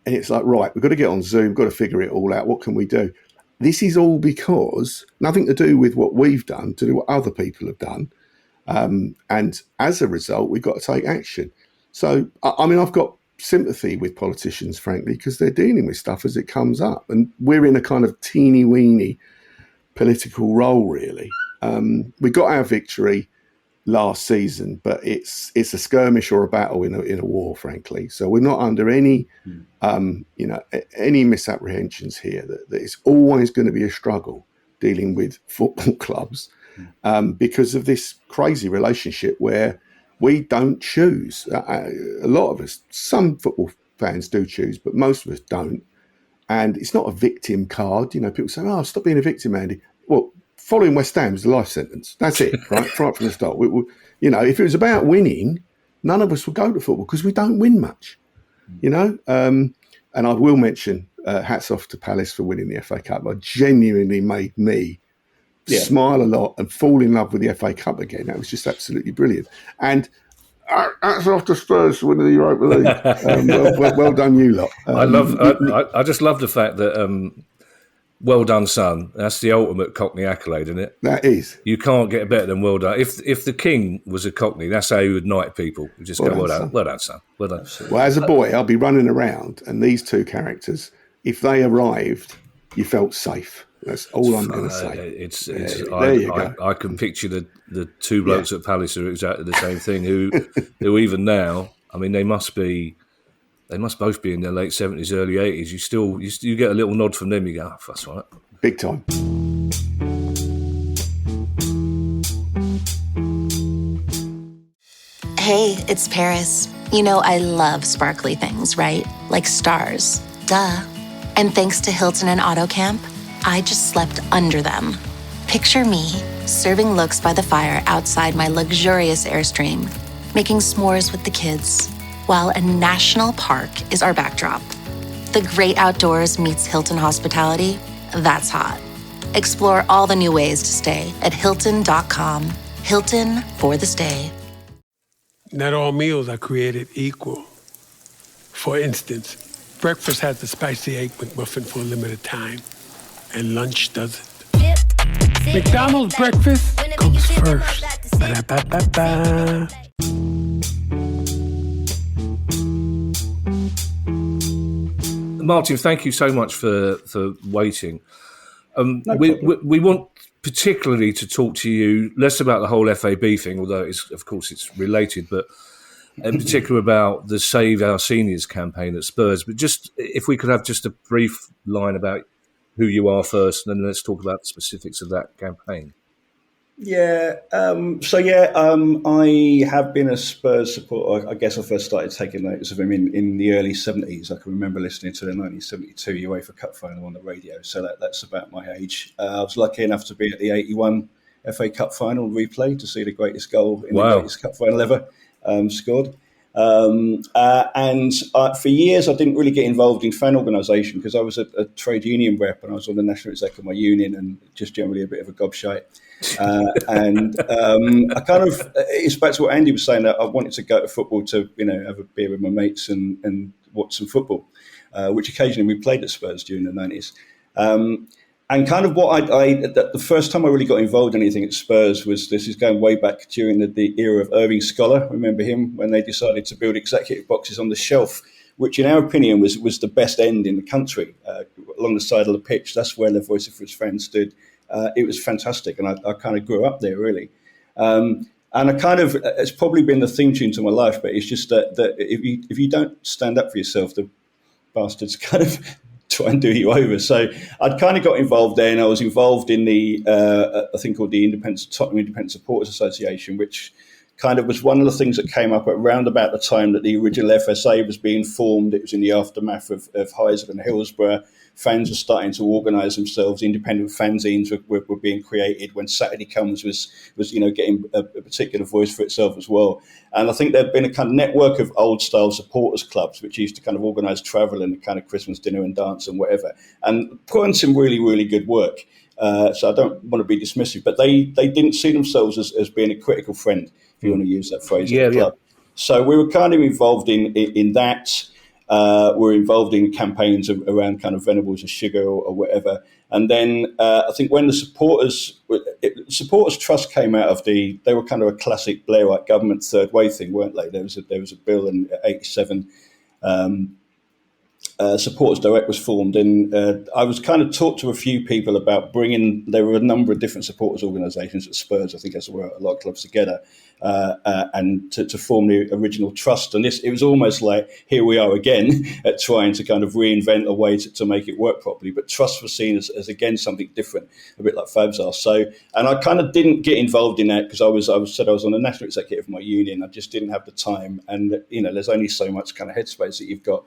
and it's like, right, we've got to get on Zoom, got to figure it all out. What can we do? This is all because nothing to do with what we've done, to do what other people have done. And as a result, we've got to take action. So, I've got sympathy with politicians, frankly, because they're dealing with stuff as it comes up. And we're in a kind of teeny-weeny political role, really. We got our victory last season, but it's a skirmish or a battle in a war, frankly. So we're not under any any misapprehensions here that it's always going to be a struggle dealing with football clubs because of this crazy relationship where we don't choose. A lot of us, some football fans do choose, but most of us don't. And it's not a victim card. People say, "Oh, stop being a victim, Andy." Well, following West Ham is a life sentence. That's it, right? Right from the start. If it was about winning, none of us would go to football because we don't win much. And I will mention hats off to Palace for winning the FA Cup. It genuinely made me smile a lot and fall in love with the FA Cup again. That was just absolutely brilliant. And hats off to Spurs for winning the Europa League. Well done, you lot. I just love the fact that well done, son. That's the ultimate Cockney accolade, isn't it? That is. You can't get better than well done. If the king was a Cockney, that's how he would knight people. You just go, well done, son. Well done. Well, as a boy, I'll be running around, and these two characters, if they arrived, you felt safe. That's all I'm going to say. There you go. I can picture the two blokes at Palace who are exactly the same thing. Who even now, I mean, they must both be in their late 70s, early 80s. You get a little nod from them. You go, that's right. Big time. Hey, it's Paris. You know I love sparkly things, right? Like stars. Duh. And thanks to Hilton and AutoCamp, I just slept under them. Picture me serving looks by the fire outside my luxurious Airstream, making s'mores with the kids, while a national park is our backdrop. The great outdoors meets Hilton hospitality. That's hot. Explore all the new ways to stay at Hilton.com. Hilton for the stay. Not all meals are created equal. For instance, breakfast has the spicy egg McMuffin for a limited time, and lunch doesn't. McDonald's breakfast comes first. Ba-da-ba-ba-ba. Martin, thank you so much for waiting. We want particularly to talk to you less about the whole FAB thing, although of course it's related, but in particular about the Save Our Seniors campaign at Spurs. But just if we could have just a brief line about who you are first, and then let's talk about the specifics of that campaign. I have been a Spurs supporter. I guess I first started taking notice of him in the early 70s. I can remember listening to the 1972 UEFA Cup final on the radio, so that's about my age. I was lucky enough to be at the 81 FA Cup final replay to see the greatest goal in the greatest cup final ever scored. For years, I didn't really get involved in fan organisation because I was a trade union rep and I was on the national exec of my union and just generally a bit of a gobshite. I kind of, it's back to what Andy was saying, that I wanted to go to football to, have a beer with my mates and watch some football, which occasionally we played at Spurs during the 90s. And kind of what the first time I really got involved in anything at Spurs this is going way back during the era of Irving Scholar. Remember him when they decided to build executive boxes on the Shelf, which in our opinion was the best end in the country, along the side of the pitch. That's where the Vociferous fans stood. It was fantastic, and I kind of grew up there really. And I kind of, it's probably been the theme tune to my life, but it's just that if you don't stand up for yourself, the bastards kind of try and do you over. So I'd kind of got involved there, and I was involved in the a thing called the Tottenham Independent Supporters Association, which kind of was one of the things that came up around about the time that the original FSA was being formed. It was in the aftermath of Heysel and Hillsborough. Fans were starting to organise themselves. Independent fanzines were being created. When Saturday Comes was getting a particular voice for itself as well. And I think there'd been a kind of network of old style supporters clubs which used to kind of organise travel and a kind of Christmas dinner and dance and whatever, and put on some really, really good work. So I don't want to be dismissive, but they didn't see themselves as being a critical friend, if you want to use that phrase. Of the club. So we were kind of involved in that. We're involved in campaigns around kind of Venables of Sugar or whatever. And then I think when the Supporters Trust came out of they were kind of a classic Blairite government third way thing, weren't they? There was a bill in 87. Supporters Direct was formed, and I was kind of talked to a few people about there were a number of different supporters organisations at Spurs, I think as were a lot of clubs together, and to form the original trust. And it was almost like, here we are again at trying to kind of reinvent a way to make it work properly. But trust was seen as again something different, a bit like FABS are. So, and I kind of didn't get involved in that because I was on the national executive of my union. I just didn't have the time, and there's only so much kind of headspace that you've got.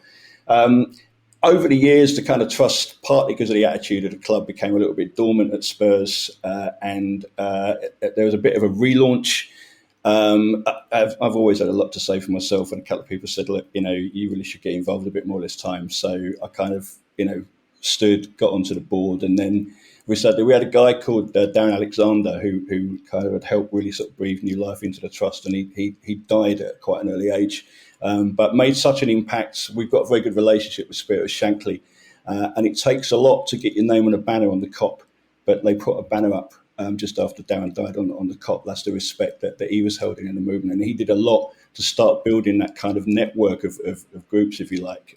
Over the years, the kind of trust, partly because of the attitude of the club, became a little bit dormant at Spurs, and there was a bit of a relaunch. I've always had a lot to say for myself, and a couple of people said, look, you really should get involved a bit more this time. So I kind of, got onto the board, and then we had a guy called Darren Alexander who kind of had helped really sort of breathe new life into the trust, and he died at quite an early age, but made such an impact. We've got a very good relationship with Spirit of Shankly, and it takes a lot to get your name on a banner on the COP, but they put a banner up just after Darren died on the COP. That's the respect that he was holding in the movement, and he did a lot to start building that kind of network of groups, if you like.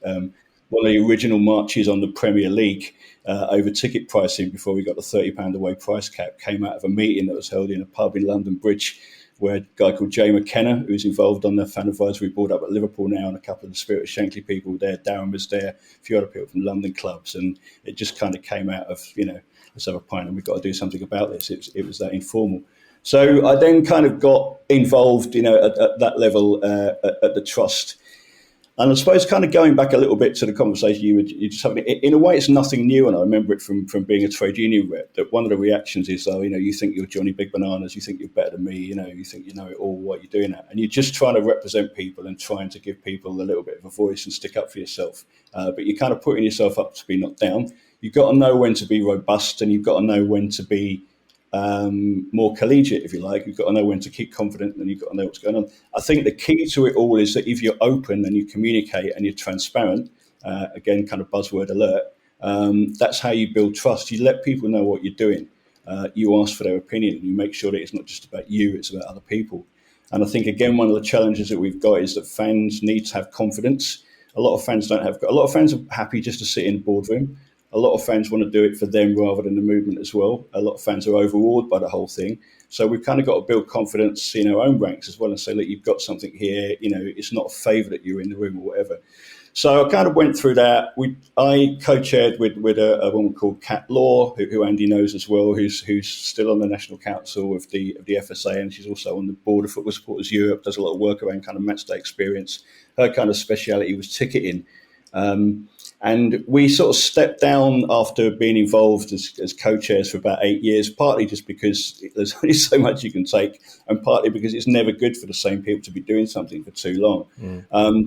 One of the original marches on the Premier League over ticket pricing before we got the £30 away price cap came out of a meeting that was held in a pub in London Bridge, where a guy called Jay McKenna, who's involved on the fan advisory board up at Liverpool now, and a couple of the Spirit of Shankly people there, Darren was there, a few other people from London clubs, and it just kind of came out of, let's have a pint and we've got to do something about this. It was that informal. So I then kind of got involved, at that level at the trust. And I suppose kind of going back a little bit to the conversation you just having, in a way it's nothing new, and I remember it from being a trade union rep, that one of the reactions is, you think you're Johnny Big Bananas, you think you're better than me, you think you know it all, what you're doing that. And you're just trying to represent people and trying to give people a little bit of a voice and stick up for yourself. But you're kind of putting yourself up to be knocked down. You've got to know when to be robust, and you've got to know when to be more collegiate, if you like. You've got to know when to keep confident, and you've got to know what's going on. I think the key to it all is that if you're open and you communicate and you're transparent, again, kind of buzzword alert, that's how you build trust. You let people know what you're doing. You ask for their opinion, and you make sure that it's not just about you, it's about other people. And I think, again, one of the challenges that we've got is that fans need to have confidence. A lot of fans don't have. A lot of fans are happy just to sit in the boardroom. A lot of fans want to do it for them rather than the movement as well. A lot of fans are overawed by the whole thing. So we've kind of got to build confidence in our own ranks as well and say, look, you've got something here. It's not a favour that you're in the room or whatever. So I kind of went through that. I co-chaired with a woman called Kat Law, who Andy knows as well, who's still on the National Council of the FSA, and she's also on the board of Football Supporters Europe, does a lot of work around kind of match day experience. Her kind of speciality was ticketing. And we sort of stepped down after being involved as co-chairs for about 8 years, partly just because there's only so much you can take, and partly because it's never good for the same people to be doing something for too long.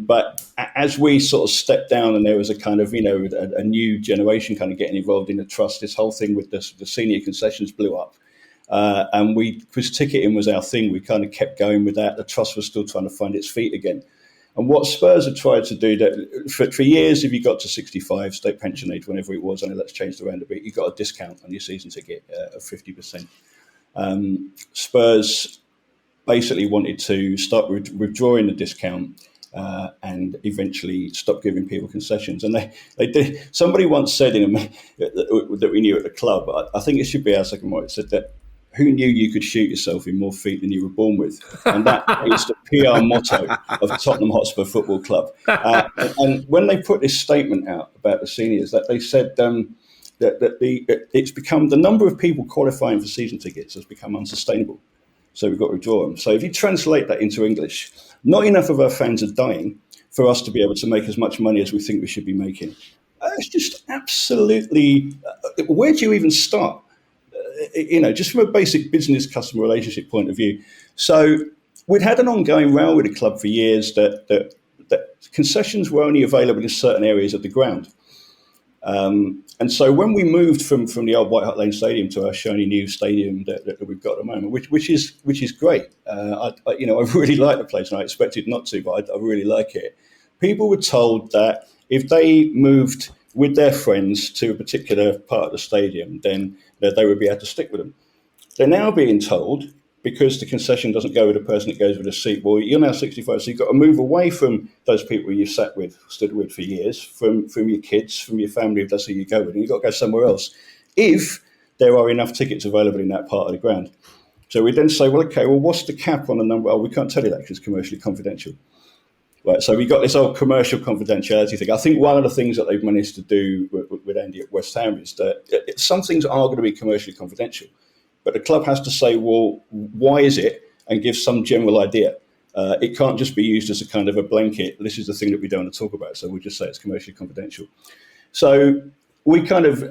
But as we sort of stepped down and there was a kind of, a new generation kind of getting involved in the trust, this whole thing with the senior concessions blew up. And because ticketing was our thing, we kind of kept going with that. The trust was still trying to find its feet again. And what Spurs had tried to do, that for years, if you got to 65, state pension age, whenever it was, I know that's changed around a bit, you got a discount on your season ticket of 50%. Spurs basically wanted to start withdrawing the discount and eventually stop giving people concessions. And they did. Somebody once said that we knew at the club, I think it should be our second one, it said that, who knew you could shoot yourself in more feet than you were born with? And that is the PR motto of Tottenham Hotspur Football Club. And when they put this statement out about the seniors, that they said that it's become, the number of people qualifying for season tickets has become unsustainable. So we've got to withdraw them. So if you translate that into English, not enough of our fans are dying for us to be able to make as much money as we think we should be making. It's just absolutely, where do you even start? Just from a basic business customer relationship point of view. So we'd had an ongoing row with the club for years that concessions were only available in certain areas of the ground. And so when we moved from the old White Hart Lane Stadium to our shiny new stadium that we've got at the moment, which is great. I really like the place, and I expected not to, but I really like it. People were told that if they moved with their friends to a particular part of the stadium, then they would be able to stick with them. They're now being told, because the concession doesn't go with the person that goes with a seat, well, you're now 65, so you've got to move away from those people you've stood with for years, from your kids, from your family, if that's who you go with, and you've got to go somewhere else, if there are enough tickets available in that part of the ground. So we then say, well, what's the cap on the number? Oh, we can't tell you that because it's commercially confidential. Right, so we got this old commercial confidentiality thing. I think one of the things that they've managed to do with Andy at West Ham is that some things are going to be commercially confidential, but the club has to say, well, why is it, and give some general idea. It can't just be used as a kind of a blanket. This is the thing that we don't want to talk about, so we'll just say it's commercially confidential. So we kind of,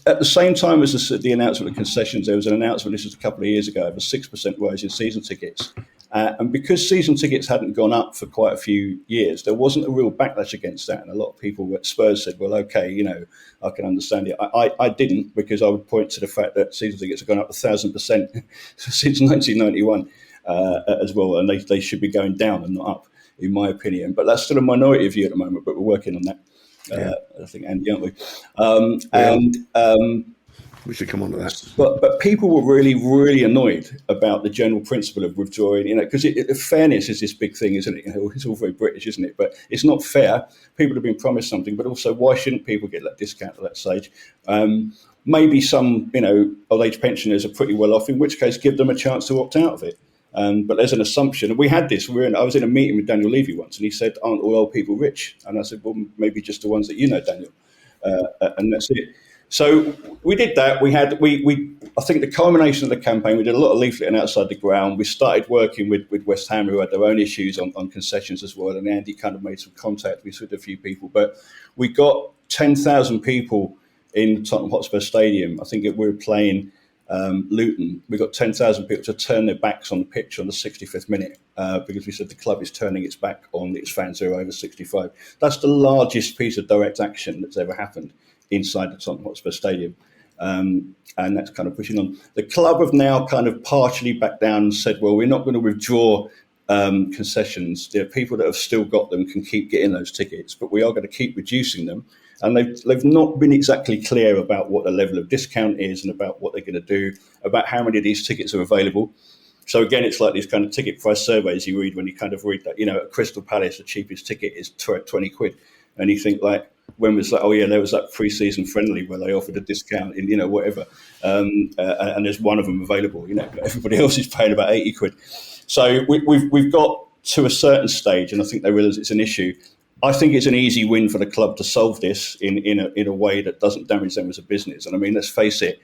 at the same time as the announcement of concessions, there was an announcement, this was a couple of years ago, of a 6% rise in season tickets. And because season tickets hadn't gone up for quite a few years, there wasn't a real backlash against that. And a lot of people at Spurs said, well, okay, I can understand it. I didn't, because I would point to the fact that season tickets have gone up 1,000% since 1991 as well. And they should be going down and not up, in my opinion. But that's still a minority view at the moment, but we're working on that. I think, Andy, aren't we? We should come on to that. But people were really, really annoyed about the general principle of withdrawing, because fairness is this big thing, isn't it? It's all very British, isn't it? But it's not fair. People have been promised something, but also why shouldn't people get that discount at that stage? Maybe some, old age pensioners are pretty well off, in which case give them a chance to opt out of it. But there's an assumption, and we had this. I was in a meeting with Daniel Levy once, and he said, "Aren't all old people rich?" And I said, "Well, maybe just the ones that you know, Daniel." And that's it. So we did that. I think the culmination of the campaign, we did a lot of leafleting outside the ground. We started working with West Ham, who had their own issues on concessions as well. And Andy kind of made some contact with a few people. But we got 10,000 people in Tottenham Hotspur Stadium. I think we were playing Luton. We got 10,000 people to turn their backs on the pitch on the 65th minute because we said the club is turning its back on its fans who are over 65. That's the largest piece of direct action that's ever happened inside the Tottenham Hotspur Stadium. And that's kind of pushing on. The club have now kind of partially backed down and said, well, we're not going to withdraw concessions. There are people that have still got them can keep getting those tickets, but we are going to keep reducing them. And they've not been exactly clear about what the level of discount is and about what they're going to do, about how many of these tickets are available. So again, it's like these kind of ticket price surveys you read when you kind of read that, at Crystal Palace, the cheapest ticket is 20 quid. And you think like, when was like, oh yeah, there was that pre-season friendly where they offered a discount in, whatever. And there's one of them available, everybody else is paying about 80 quid. So we've got to a certain stage, and I think they realise it's an issue. I think it's an easy win for the club to solve this in a way that doesn't damage them as a business. And I mean, let's face it,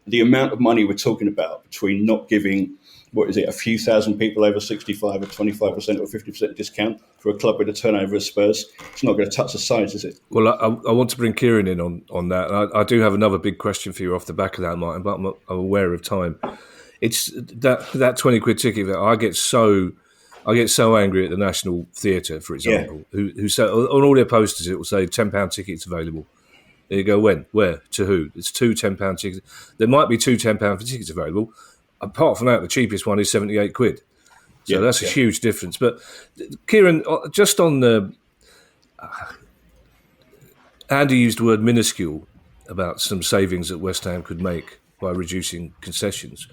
the amount of money we're talking about between not giving, a few thousand people over 65 or 25% or 50% discount for a club with a turnover of Spurs, it's not going to touch the sides, is it? Well, I want to bring Kieran in on that. I do have another big question for you off the back of that, Martin, but I'm aware of time. It's that 20 quid ticket that I get so angry at the National Theatre, for example, who say on all their posters it will say £10 tickets available. There you go. When? Where? To who? It's two £10 tickets. There might be two £10 for tickets available. Apart from that, the cheapest one is 78 quid. So that's a huge difference. But Kieran, just on the... Andy used the word minuscule about some savings that West Ham could make by reducing concessions.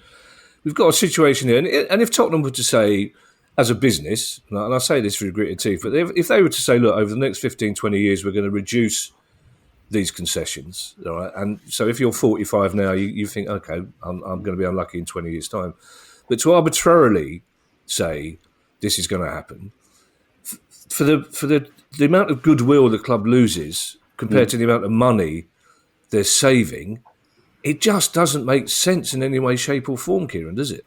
We've got a situation here, and if Tottenham were to say, as a business, and I say this through gritted teeth, but if they were to say, look, over the next 15, 20 years, we're going to reduce these concessions, all right? And so if you're 45 now, you think, okay, I'm going to be unlucky in 20 years' time. But to arbitrarily say this is going to happen, for the amount of goodwill the club loses compared to the amount of money they're saving, it just doesn't make sense in any way, shape or form, Kieran, does it?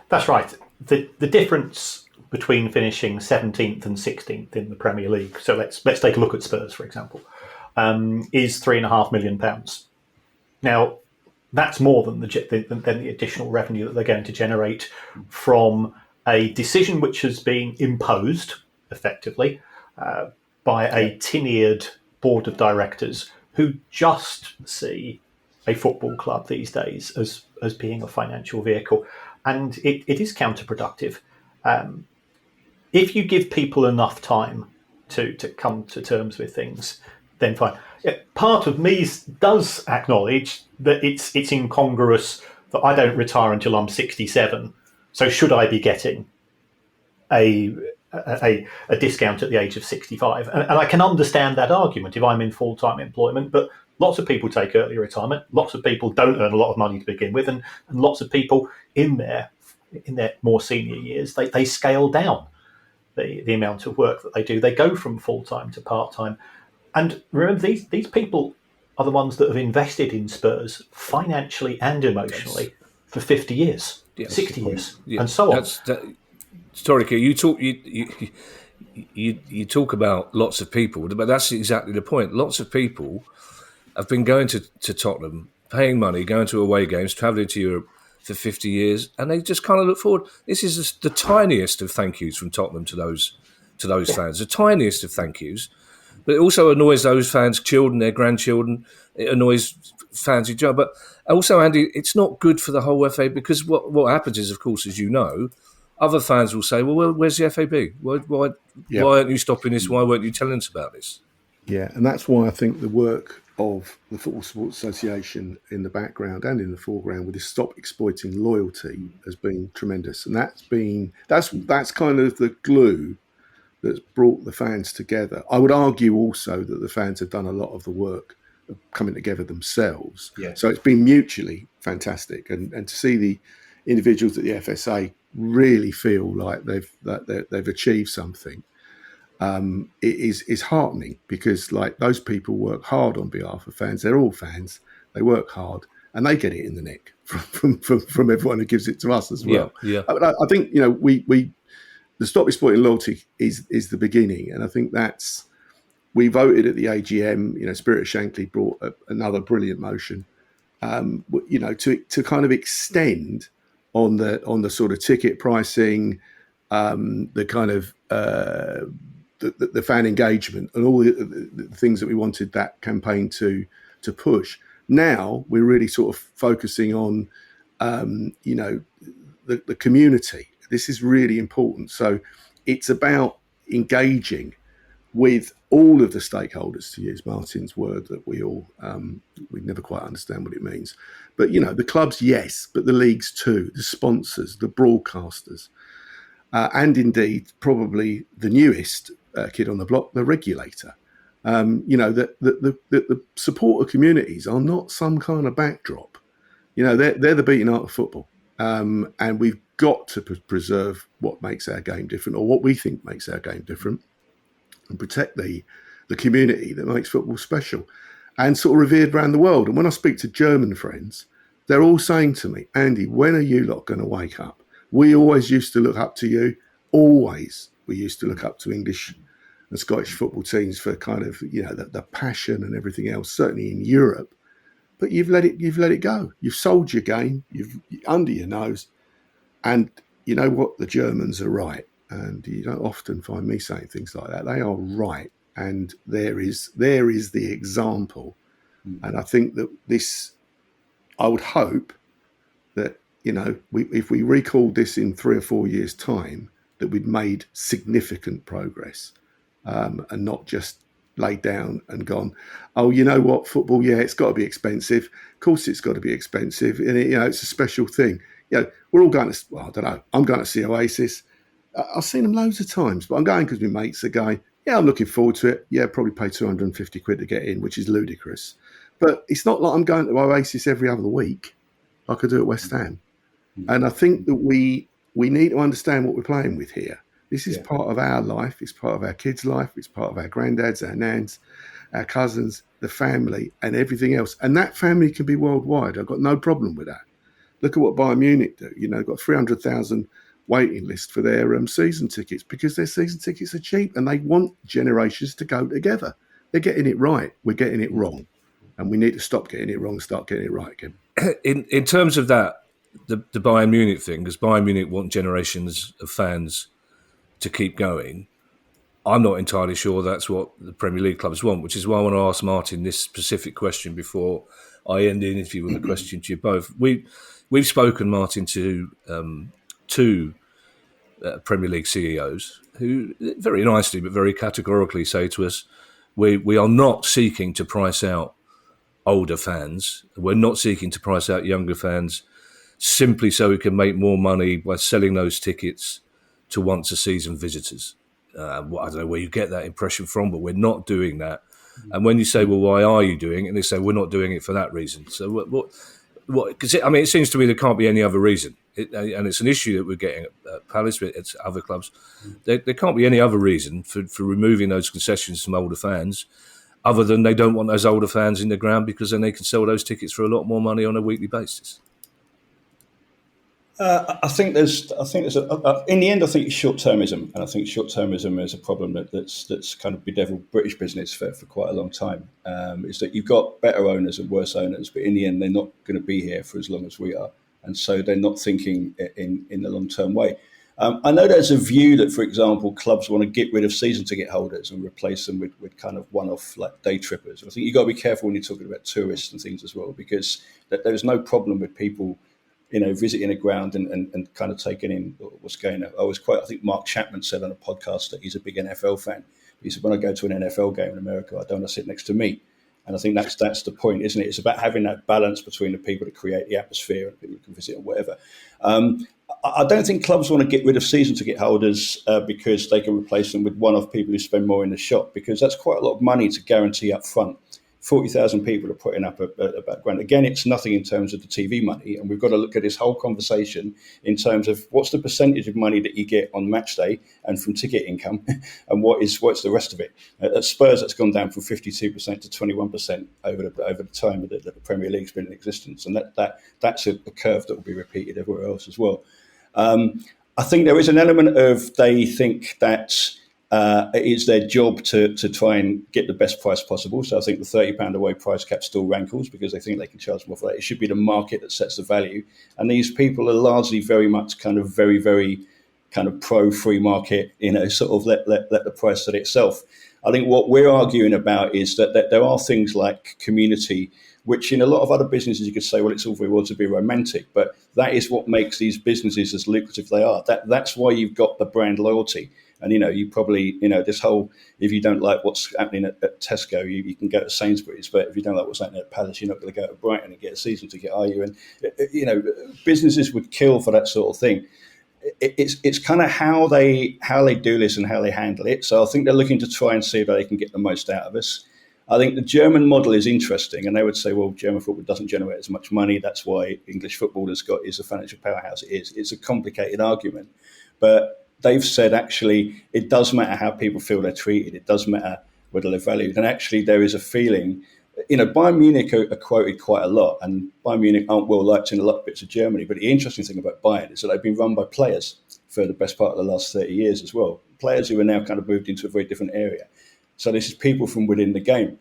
That's right. The difference between finishing 17th and 16th in the Premier League, so let's take a look at Spurs, for example, is £3.5 million. Now, that's more than the additional revenue that they're going to generate from a decision which has been imposed, effectively, by a tin-eared board of directors who just see a football club these days as being a financial vehicle. And it is counterproductive. If you give people enough time to come to terms with things, then fine. Part of me does acknowledge that it's incongruous that I don't retire until I'm 67. So should I be getting a discount at the age of 65? And I can understand that argument if I'm in full-time employment, but lots of people take early retirement. Lots of people don't earn a lot of money to begin with, and lots of people in their more senior years, they scale down the amount of work that they do. They go from full-time to part-time. And remember, these people are the ones that have invested in Spurs financially and emotionally for 50 years, 60 years, and so on. Sorry, you talk about lots of people, but that's exactly the point. Lots of people have been going to Tottenham, paying money, going to away games, travelling to Europe for 50 years, and they just kind of look forward. This is the tiniest of thank yous from Tottenham to those fans, the tiniest of thank yous. But it also annoys those fans' children, their grandchildren. It annoys fans who jump. But also, Andy, it's not good for the whole FA, because what happens is, of course, as you know, other fans will say, well, where's the FAB? Why aren't you stopping this? Why weren't you telling us about this? Yeah, and that's why I think the work of the Football Supporters Association in the background and in the foreground with this Stop Exploiting Loyalty has been tremendous. And that's kind of the glue that's brought the fans together. I would argue also that the fans have done a lot of the work of coming together themselves. Yeah. So it's been mutually fantastic. And to see the individuals at the FSA really feel like they've achieved something, it is heartening, because like those people work hard on behalf of fans. They're all fans. They work hard, and they get it in the neck from everyone who gives it to us as well. Yeah. I think the Stop Exploiting Loyalty is the beginning, and I think we voted at the AGM. Spirit of Shankly brought another brilliant motion, to kind of extend on the sort of ticket pricing, the kind of the fan engagement and all the things that we wanted that campaign to push. Now we're really sort of focusing on, the community. This is really important. So it's about engaging with all of the stakeholders, to use Martin's word that we never quite understand what it means. But, the clubs, yes, but the leagues too, the sponsors, the broadcasters, and indeed probably the newest kid on the block, the regulator. The supporter communities are not some kind of backdrop. They're the beating heart of football. And we've got to preserve what makes our game different, or what we think makes our game different, and protect the community that makes football special and sort of revered around the world. And when I speak to German friends, they're all saying to me, Andy, when are you lot going to wake up? We always used to look up to you. Always. We used to look up to English and Scottish football teams for kind of, the passion and everything else, certainly in Europe. But you've let it go. You've sold your game. You've under your nose. And you know what? The Germans are right. And you don't often find me saying things like that. They are right. And there is the example. And I think that I would hope that, if we recalled this in 3 or 4 years' time, that we'd made significant progress, and not just laid down and gone, oh, you know what, football, yeah, it's got to be expensive. Of course it's got to be expensive. And, it's a special thing. We're all going to, I don't know, I'm going to see Oasis. I've seen them loads of times, but I'm going because my mates are going. Yeah, I'm looking forward to it. Yeah, probably pay 250 quid to get in, which is ludicrous. But it's not like I'm going to Oasis every other week like I do at West Ham. And I think that we need to understand what we're playing with here. This is part of our life. It's part of our kids' life. It's part of our granddads, our nans, our cousins, the family, and everything else. And that family can be worldwide. I've got no problem with that. Look at what Bayern Munich do. They've got 300,000 waiting list for their season tickets, because their season tickets are cheap and they want generations to go together. They're getting it right. We're getting it wrong. And we need to stop getting it wrong and start getting it right again. In terms of that, the Bayern Munich thing, because Bayern Munich want generations of fans to keep going, I'm not entirely sure that's what the Premier League clubs want, which is why I want to ask Martin this specific question before I end the interview with a question to you both. We've spoken, Martin, to two Premier League CEOs who very nicely but very categorically say to us, we are not seeking to price out older fans. We're not seeking to price out younger fans simply so we can make more money by selling those tickets to once-a-season visitors. I don't know where you get that impression from, but we're not doing that. And when you say, well, why are you doing it? And they say, we're not doing it for that reason. So what? Because it seems to me there can't be any other reason. And it's an issue that we're getting at Palace, but it's other clubs. There can't be any other reason for removing those concessions from older fans other than they don't want those older fans in the ground, because then they can sell those tickets for a lot more money on a weekly basis. I think there's in the end, I think it's short-termism, and I think short-termism is a problem that's kind of bedeviled British business for quite a long time. Is that you've got better owners and worse owners, but in the end, they're not going to be here for as long as we are. And so they're not thinking in the long-term way. I know there's a view that, for example, clubs want to get rid of season ticket holders and replace them with kind of one-off like day trippers. I think you've got to be careful when you're talking about tourists and things as well, because there's no problem with people, visiting a ground and kind of taking in what's going on. I think Mark Chapman said on a podcast that he's a big NFL fan. He said, when I go to an NFL game in America, I don't want to sit next to me. And I think that's the point, isn't it? It's about having that balance between the people that create the atmosphere and people who can visit and whatever. I don't think clubs want to get rid of season ticket holders because they can replace them with one-off people who spend more in the shop, because that's quite a lot of money to guarantee up front. 40,000 people are putting up about £1,000. Again, it's nothing in terms of the TV money, and we've got to look at this whole conversation in terms of what's the percentage of money that you get on match day and from ticket income, and what's the rest of it. At Spurs, that's gone down from 52% to 21% over the time that the Premier League's been in existence, and that's a curve that will be repeated everywhere else as well. I think there is an element of they think that it is their job to try and get the best price possible. So I think the £30 away price cap still rankles because they think they can charge more for that. It should be the market that sets the value. And these people are largely very much kind of very, very kind of pro-free market, sort of let the price set itself. I think what we're arguing about is that there are things like community, which in a lot of other businesses you could say, well, it's all very well to be romantic, but that is what makes these businesses as lucrative they are. That's why you've got the brand loyalty. And, you probably, this whole, if you don't like what's happening at Tesco, you can go to Sainsbury's. But if you don't like what's happening at Palace, you're not going to go to Brighton and get a season ticket, are you? And, businesses would kill for that sort of thing. It's kind of how they do this and how they handle it. So I think they're looking to try and see if they can get the most out of us. I think the German model is interesting. And they would say, well, German football doesn't generate as much money. That's why English football is a financial powerhouse it is. It's a complicated argument. But they've said, actually, it does matter how people feel they're treated. It does matter whether they're valued. And actually, there is a feeling, Bayern Munich are quoted quite a lot, and Bayern Munich aren't well liked in a lot of bits of Germany. But the interesting thing about Bayern is that they've been run by players for the best part of the last 30 years as well. Players who are now kind of moved into a very different area. So this is people from within the game.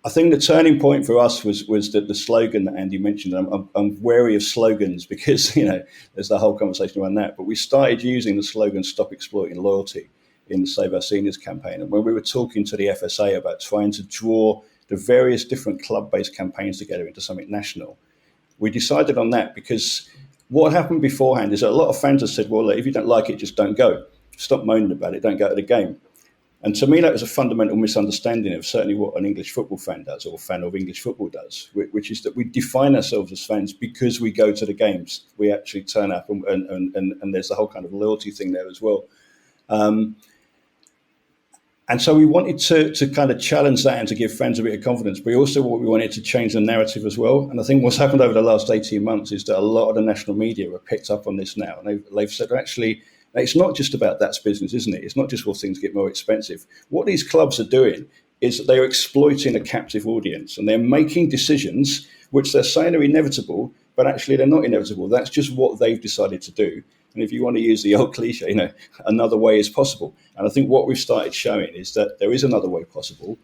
I think the turning point for us was that the slogan that Andy mentioned. I'm wary of slogans because, there's the whole conversation around that. But we started using the slogan, "Stop Exploiting Loyalty," in the Save Our Seniors campaign. And when we were talking to the FSA about trying to draw the various different club-based campaigns together into something national, we decided on that because what happened beforehand is that a lot of fans have said, well, if you don't like it, just don't go. Stop moaning about it. Don't go to the game. And to me, that was a fundamental misunderstanding of certainly what an English football fan does, or a fan of English football does, which is that we define ourselves as fans because we go to the games. We actually turn up, and there's the whole kind of loyalty thing there as well. And so we wanted to kind of challenge that and to give fans a bit of confidence, but also what we wanted to change the narrative as well. And I think what's happened over the last 18 months is that a lot of the national media have picked up on this now. And they've said, actually, it's not just about that's business, isn't it? It's not just, well, things get more expensive. What these clubs are doing is that they're exploiting a captive audience, and they're making decisions which they're saying are inevitable, but actually they're not inevitable. That's just what they've decided to do. And if you want to use the old cliche, another way is possible. And I think what we've started showing is that there is another way possible.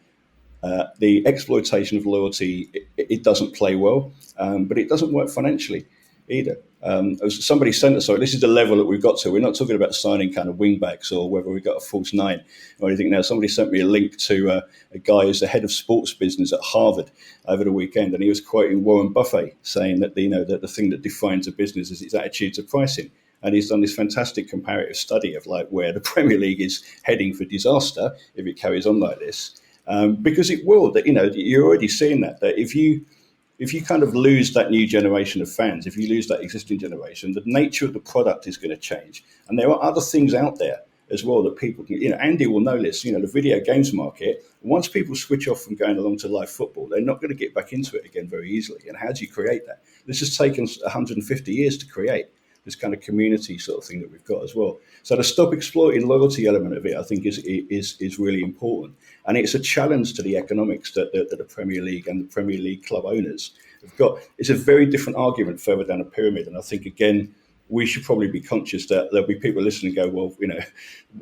The exploitation of loyalty, it doesn't play well, but it doesn't work financially either. Somebody sent us, this is the level that we've got to. We're not talking about signing kind of wingbacks or whether we've got a false nine or anything now. Somebody sent me a link to a guy who's the head of sports business at Harvard over the weekend, and he was quoting Warren Buffett saying that that the thing that defines a business is its attitude to pricing. And he's done this fantastic comparative study of like where the Premier League is heading for disaster if it carries on like this, because it will. That you're already seeing that if you kind of lose that new generation of fans, if you lose that existing generation, the nature of the product is going to change. And there are other things out there as well that people can, Andy will know this, the video games market, once people switch off from going along to live football, they're not going to get back into it again very easily. And how do you create that? This has taken 150 years to create this kind of community sort of thing that we've got as well. So the stop exploiting loyalty element of it, I think, is really important. And it's a challenge to the economics that the Premier League and the Premier League club owners have got. It's a very different argument further down the pyramid. And I think, again, we should probably be conscious that there'll be people listening and go, well,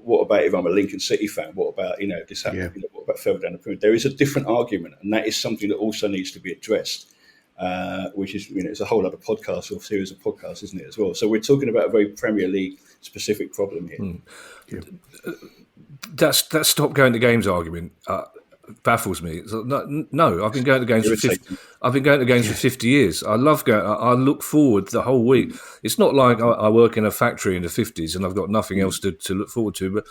what about if I'm a Lincoln City fan? What about, this happened? Yeah. What about further down the pyramid? There is a different argument, and that is something that also needs to be addressed. which is, it's a whole other podcast or series of podcasts, isn't it, as well? So we're talking about a very Premier League specific problem here. That stop going to games argument baffles me. No, I've been going to games for 50 years. I love going. I look forward the whole week. It's not like I work in a factory in the 50s and I've got nothing else to look forward to, but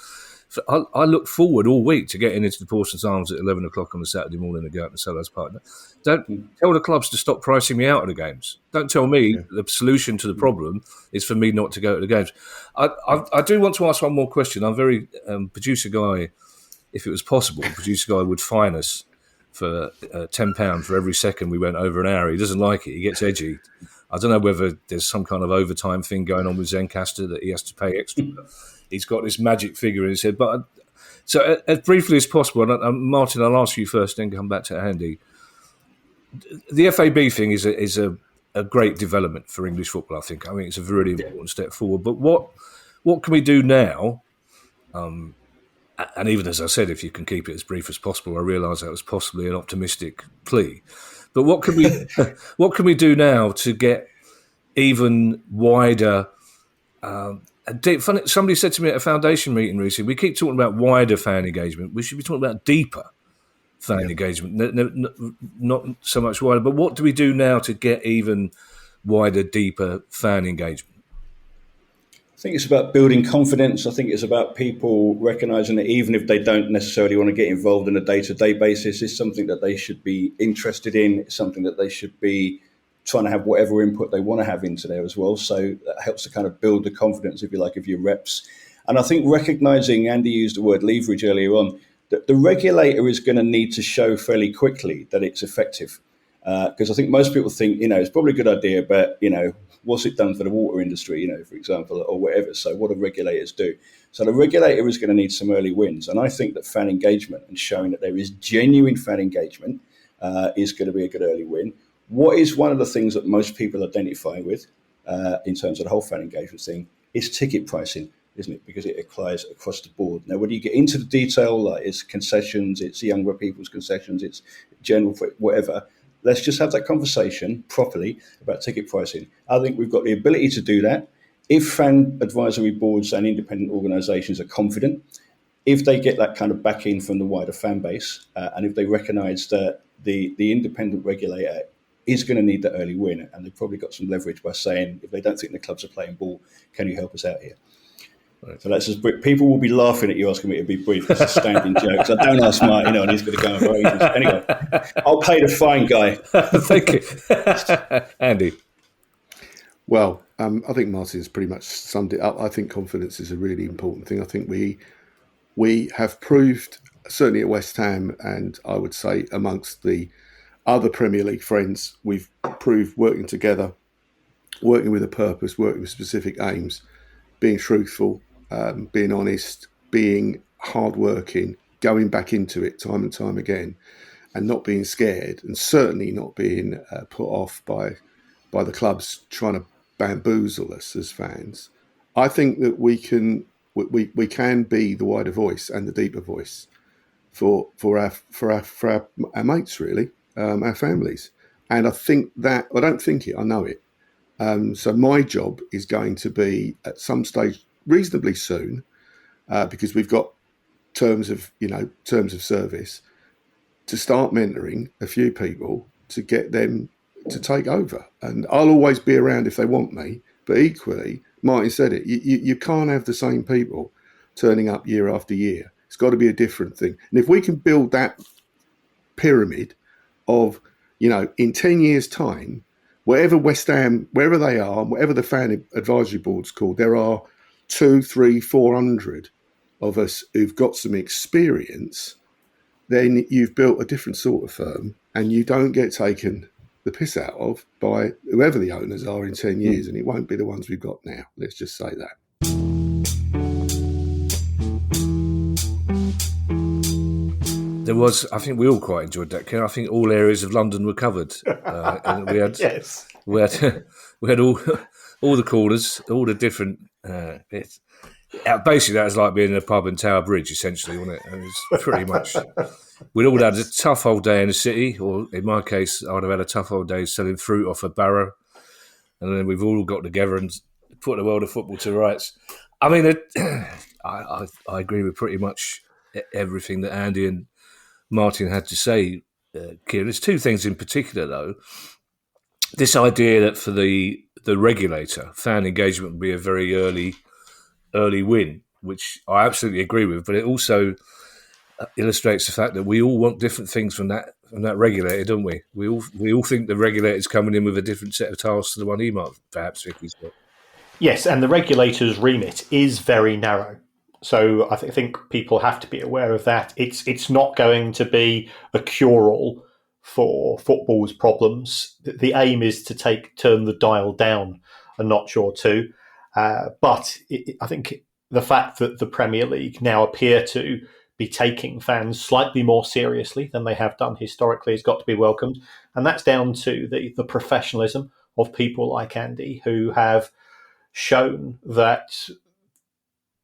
I look forward all week to getting into the Parsons Arms at 11 o'clock on a Saturday morning and go out to Sellers Park. Don't tell the clubs to stop pricing me out of the games. Don't tell me the solution to the problem is for me not to go to the games. I do want to ask one more question. I'm very producer guy. If it was possible, the producer guy would fine us for £10 for every second we went over an hour. He doesn't like it. He gets edgy. I don't know whether there's some kind of overtime thing going on with Zencaster that he has to pay extra. He's got this magic figure in his head. But so as briefly as possible, and Martin, I'll ask you first, then come back to Andy. The FAB thing is a great development for English football, I think. I mean, it's a really important step forward. But what can we do now? And even as I said, if you can keep it as brief as possible, I realise that was possibly an optimistic plea. But what can we do now to get even wider? Somebody said to me at a foundation meeting recently, we keep talking about wider fan engagement. We should be talking about deeper fan engagement, not so much wider. But what do we do now to get even wider, deeper fan engagement? I think it's about building confidence. I think it's about people recognising that even if they don't necessarily want to get involved on a day-to-day basis, it's something that they should be interested in. It's something that they should be trying to have whatever input they want to have into there as well. So that helps to kind of build the confidence, if you like, of your reps. And I think recognising, Andy used the word leverage earlier on, that the regulator is going to need to show fairly quickly that it's effective. Because I think most people think, it's probably a good idea, but, what's it done for the water industry, for example, or whatever? So what do regulators do? So the regulator is going to need some early wins. And I think that fan engagement and showing that there is genuine fan engagement is going to be a good early win. What is one of the things that most people identify with in terms of the whole fan engagement thing is ticket pricing, isn't it? Because it applies across the board. Now, when you get into the detail, like it's concessions, it's younger people's concessions, it's general, whatever, let's just have that conversation properly about ticket pricing. I think we've got the ability to do that. If fan advisory boards and independent organisations are confident, if they get that kind of backing from the wider fan base, and if they recognise that the independent regulator is going to need that early win, and they've probably got some leverage by saying, if they don't think the clubs are playing ball, can you help us out here? Right. So that's just people will be laughing at you asking me to be brief. It's a standing joke. So don't ask Martin, and he's going to go on for ages. Anyway, I'll pay the fine, guy. Thank you, Andy. Well, I think Martin has pretty much summed it up. I think confidence is a really important thing. I think we have proved, certainly at West Ham, and I would say amongst the other Premier League friends, we've proved working together, working with a purpose, working with specific aims, being truthful, being honest, being hardworking, going back into it time and time again, and not being scared, and certainly not being put off by the clubs trying to bamboozle us as fans. I think that we can be the wider voice and the deeper voice for our mates, really, our families. And I think that, I don't think it, I know it. So my job is going to be at some stage reasonably soon, because we've got terms of service, to start mentoring a few people to get them to take over. And I'll always be around if they want me, but equally, Martin said it, you can't have the same people turning up year after year. It's got to be a different thing. And if we can build that pyramid of, in 10 years' time, wherever West Ham, wherever they are, whatever the fan advisory board's called, there are 200, 300, 400 of us who've got some experience, then you've built a different sort of firm, and you don't get taken the piss out of by whoever the owners are in 10 years, and it won't be the ones we've got now. Let's just say that. There was, I think we all quite enjoyed that, Kieran. I think all areas of London were covered. And we had, yes. we had all the corners, all the different bits. Basically, that was like being in a pub in Tower Bridge, essentially, wasn't it? And it was pretty much we'd all had a tough old day in the city, or in my case, I'd have had a tough old day selling fruit off a barrow, and then we've all got together and put the world of football to rights. I mean, I agree with pretty much everything that Andy and Martin had to say, Kieran. There's two things in particular, though. This idea that for the regulator, fan engagement would be a very early win, which I absolutely agree with, but it also illustrates the fact that we all want different things from that regulator, don't we? We all think the regulator's coming in with a different set of tasks to the one he might perhaps think he's got. Yes, and the regulator's remit is very narrow. So I think people have to be aware of that. It's not going to be a cure-all for football's problems. The aim is to turn the dial down a notch or two. But I think the fact that the Premier League now appear to be taking fans slightly more seriously than they have done historically has got to be welcomed. And that's down to the professionalism of people like Andy, who have shown that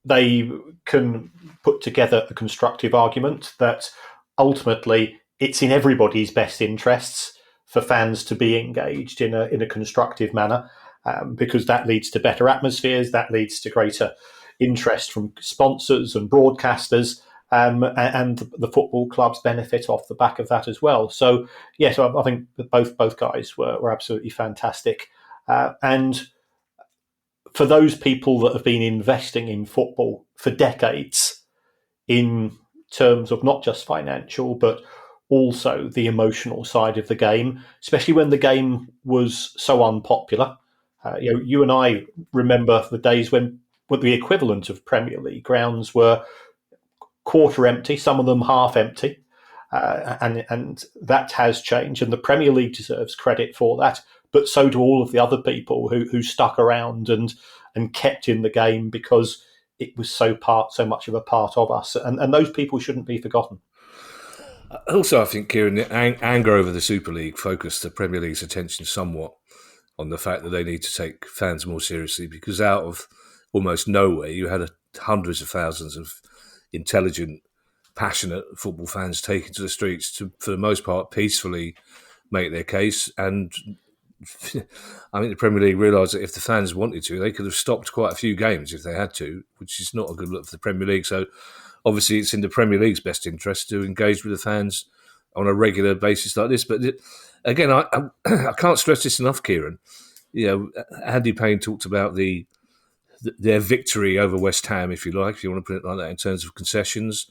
they can put together a constructive argument that ultimately it's in everybody's best interests for fans to be engaged in a constructive manner, because that leads to better atmospheres, that leads to greater interest from sponsors and broadcasters, and the football clubs benefit off the back of that as well. So, yes, I think that both guys were absolutely fantastic. And for those people that have been investing in football for decades, in terms of not just financial, but also the emotional side of the game, especially when the game was so unpopular. You and I remember the days when the equivalent of Premier League grounds were quarter empty, some of them half empty, and that has changed. And the Premier League deserves credit for that, but so do all of the other people who stuck around and kept in the game because it was so much of a part of us. And those people shouldn't be forgotten. Also, I think, Kieran, the anger over the Super League focused the Premier League's attention somewhat on the fact that they need to take fans more seriously, because out of almost nowhere, you had hundreds of thousands of intelligent, passionate football fans taken to the streets to, for the most part, peacefully make their case. And I think the Premier League realised that if the fans wanted to, they could have stopped quite a few games if they had to, which is not a good look for the Premier League. So obviously it's in the Premier League's best interest to engage with the fans on a regular basis like this. But again, I can't stress this enough, Kieran. Andy Payne talked about their victory over West Ham, if you like, if you want to put it like that, in terms of concessions.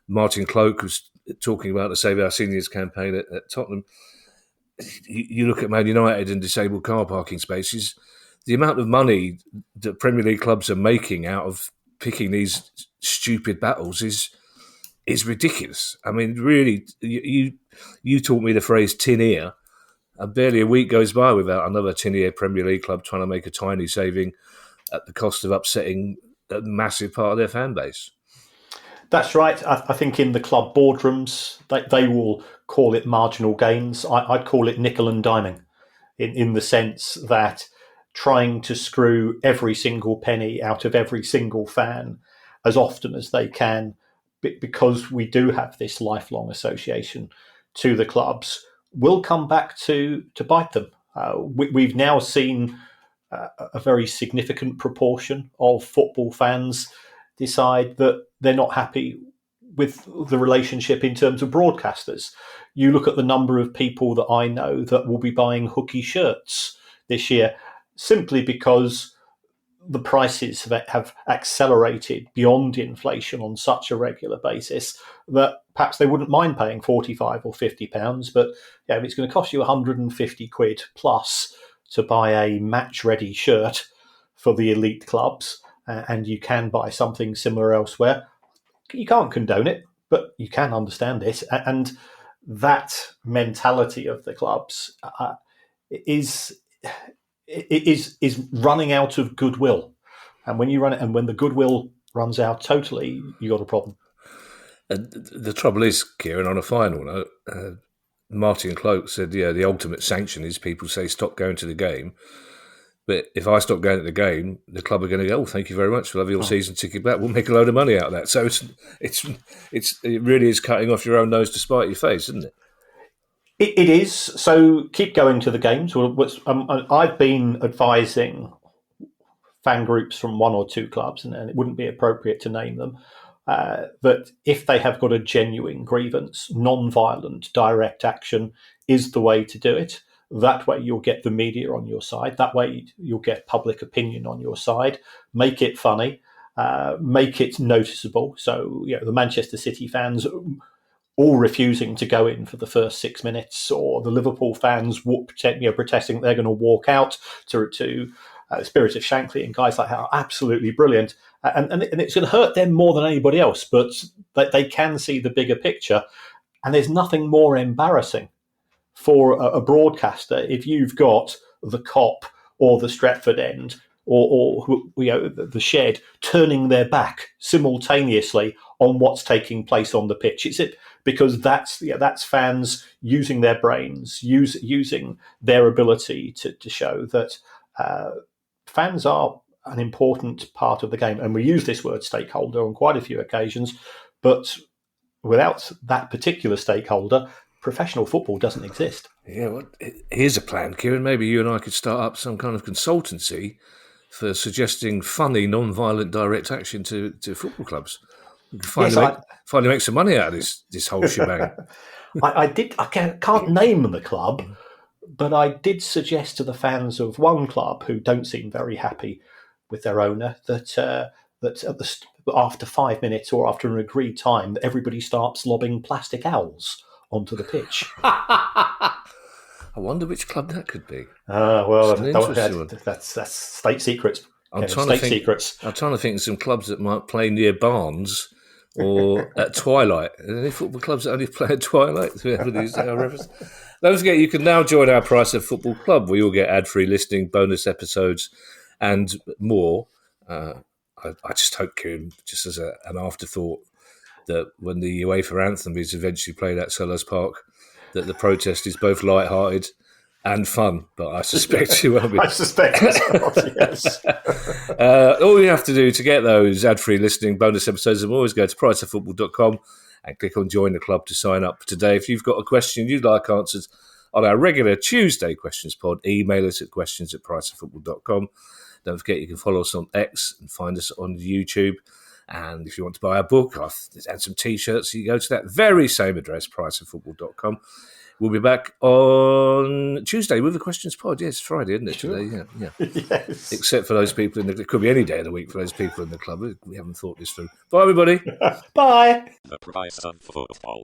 Martin Cloake was talking about the Save Our Seniors campaign at Tottenham. You look at Man United and disabled car parking spaces, the amount of money that Premier League clubs are making out of picking these stupid battles is ridiculous. I mean, really, you taught me the phrase tin ear, and barely a week goes by without another tin ear Premier League club trying to make a tiny saving at the cost of upsetting a massive part of their fan base. That's right. I think in the club boardrooms, they will call it marginal gains. I'd call it nickel and diming, in the sense that trying to screw every single penny out of every single fan as often as they can, because we do have this lifelong association to the clubs, will come back to bite them. We've now seen a very significant proportion of football fans decide that they're not happy with the relationship in terms of broadcasters. You look at the number of people that I know that will be buying hooky shirts this year simply because the prices have accelerated beyond inflation on such a regular basis that perhaps they wouldn't mind paying £45 or £50, but if it's going to cost you 150 quid plus to buy a match-ready shirt for the elite clubs, and you can buy something similar elsewhere, you can't condone it, but you can understand it. And that mentality of the clubs is running out of goodwill. And when you run it, and when the goodwill runs out totally, you got a problem. The trouble is, Kieran, on a final note, Martin Cloake said, the ultimate sanction is people say stop going to the game. But if I stop going to the game, the club are going to go, "Oh, thank you very much. We'll have your season ticket back. We'll make a load of money out of that." So it really is cutting off your own nose to spite your face, isn't it? It is. So keep going to the games. I've been advising fan groups from one or two clubs, and it wouldn't be appropriate to name them, that if they have got a genuine grievance, non-violent, direct action is the way to do it. That way you'll get the media on your side. That way you'll get public opinion on your side. Make it funny. Make it noticeable. So, the Manchester City fans all refusing to go in for the first 6 minutes, or the Liverpool fans protesting they're going to walk out to Spirit of Shankly and guys like that are absolutely brilliant. And it's going to hurt them more than anybody else, but they can see the bigger picture. And there's nothing more embarrassing for a broadcaster if you've got the Cop or the Stretford End or the Shed turning their back simultaneously on what's taking place on the pitch. Because that's fans using their brains, using their ability to show that fans are an important part of the game. And we use this word stakeholder on quite a few occasions, but without that particular stakeholder, professional football doesn't exist. Yeah, well, here's a plan, Kieran. Maybe you and I could start up some kind of consultancy for suggesting funny, non-violent direct action to football clubs. We can finally make some money out of this whole shebang. I can't name the club, but I did suggest to the fans of one club who don't seem very happy with their owner that after 5 minutes or after an agreed time, that everybody starts lobbing plastic owls onto the pitch. I wonder which club that could be. That's state secrets. I'm trying to think of some clubs that might play near Barnes or at twilight. Are there any football clubs that only play at twilight? Don't forget, you can now join our Price of Football Club, where you'll get ad-free listening, bonus episodes, and more. I just hope, Kieran, just as an afterthought, that when the UEFA anthem is eventually played at Selhurst Park, that the protest is both light-hearted and fun, but I suspect it won't be. I suspect it's not, yes. All you have to do to get those ad-free listening, bonus episodes and more is go to priceoffootball.com and click on Join the Club to sign up today. If you've got a question you'd like answered on our regular Tuesday questions pod, email us at questions@priceoffootball.com. Don't forget you can follow us on X and find us on YouTube. And if you want to buy our book and some T-shirts, you go to that very same address, priceoffootball.com. We'll be back on Tuesday with the questions pod. Yes, it's Friday, isn't it, today? Yeah. Yes. Except for those people it could be any day of the week for those people in the club. We haven't thought this through. Bye, everybody. Bye. The Price of Football.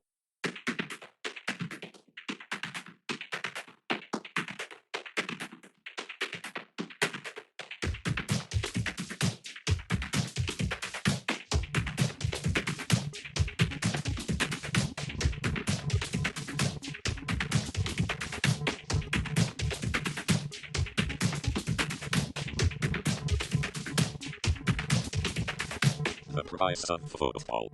The Price of Football.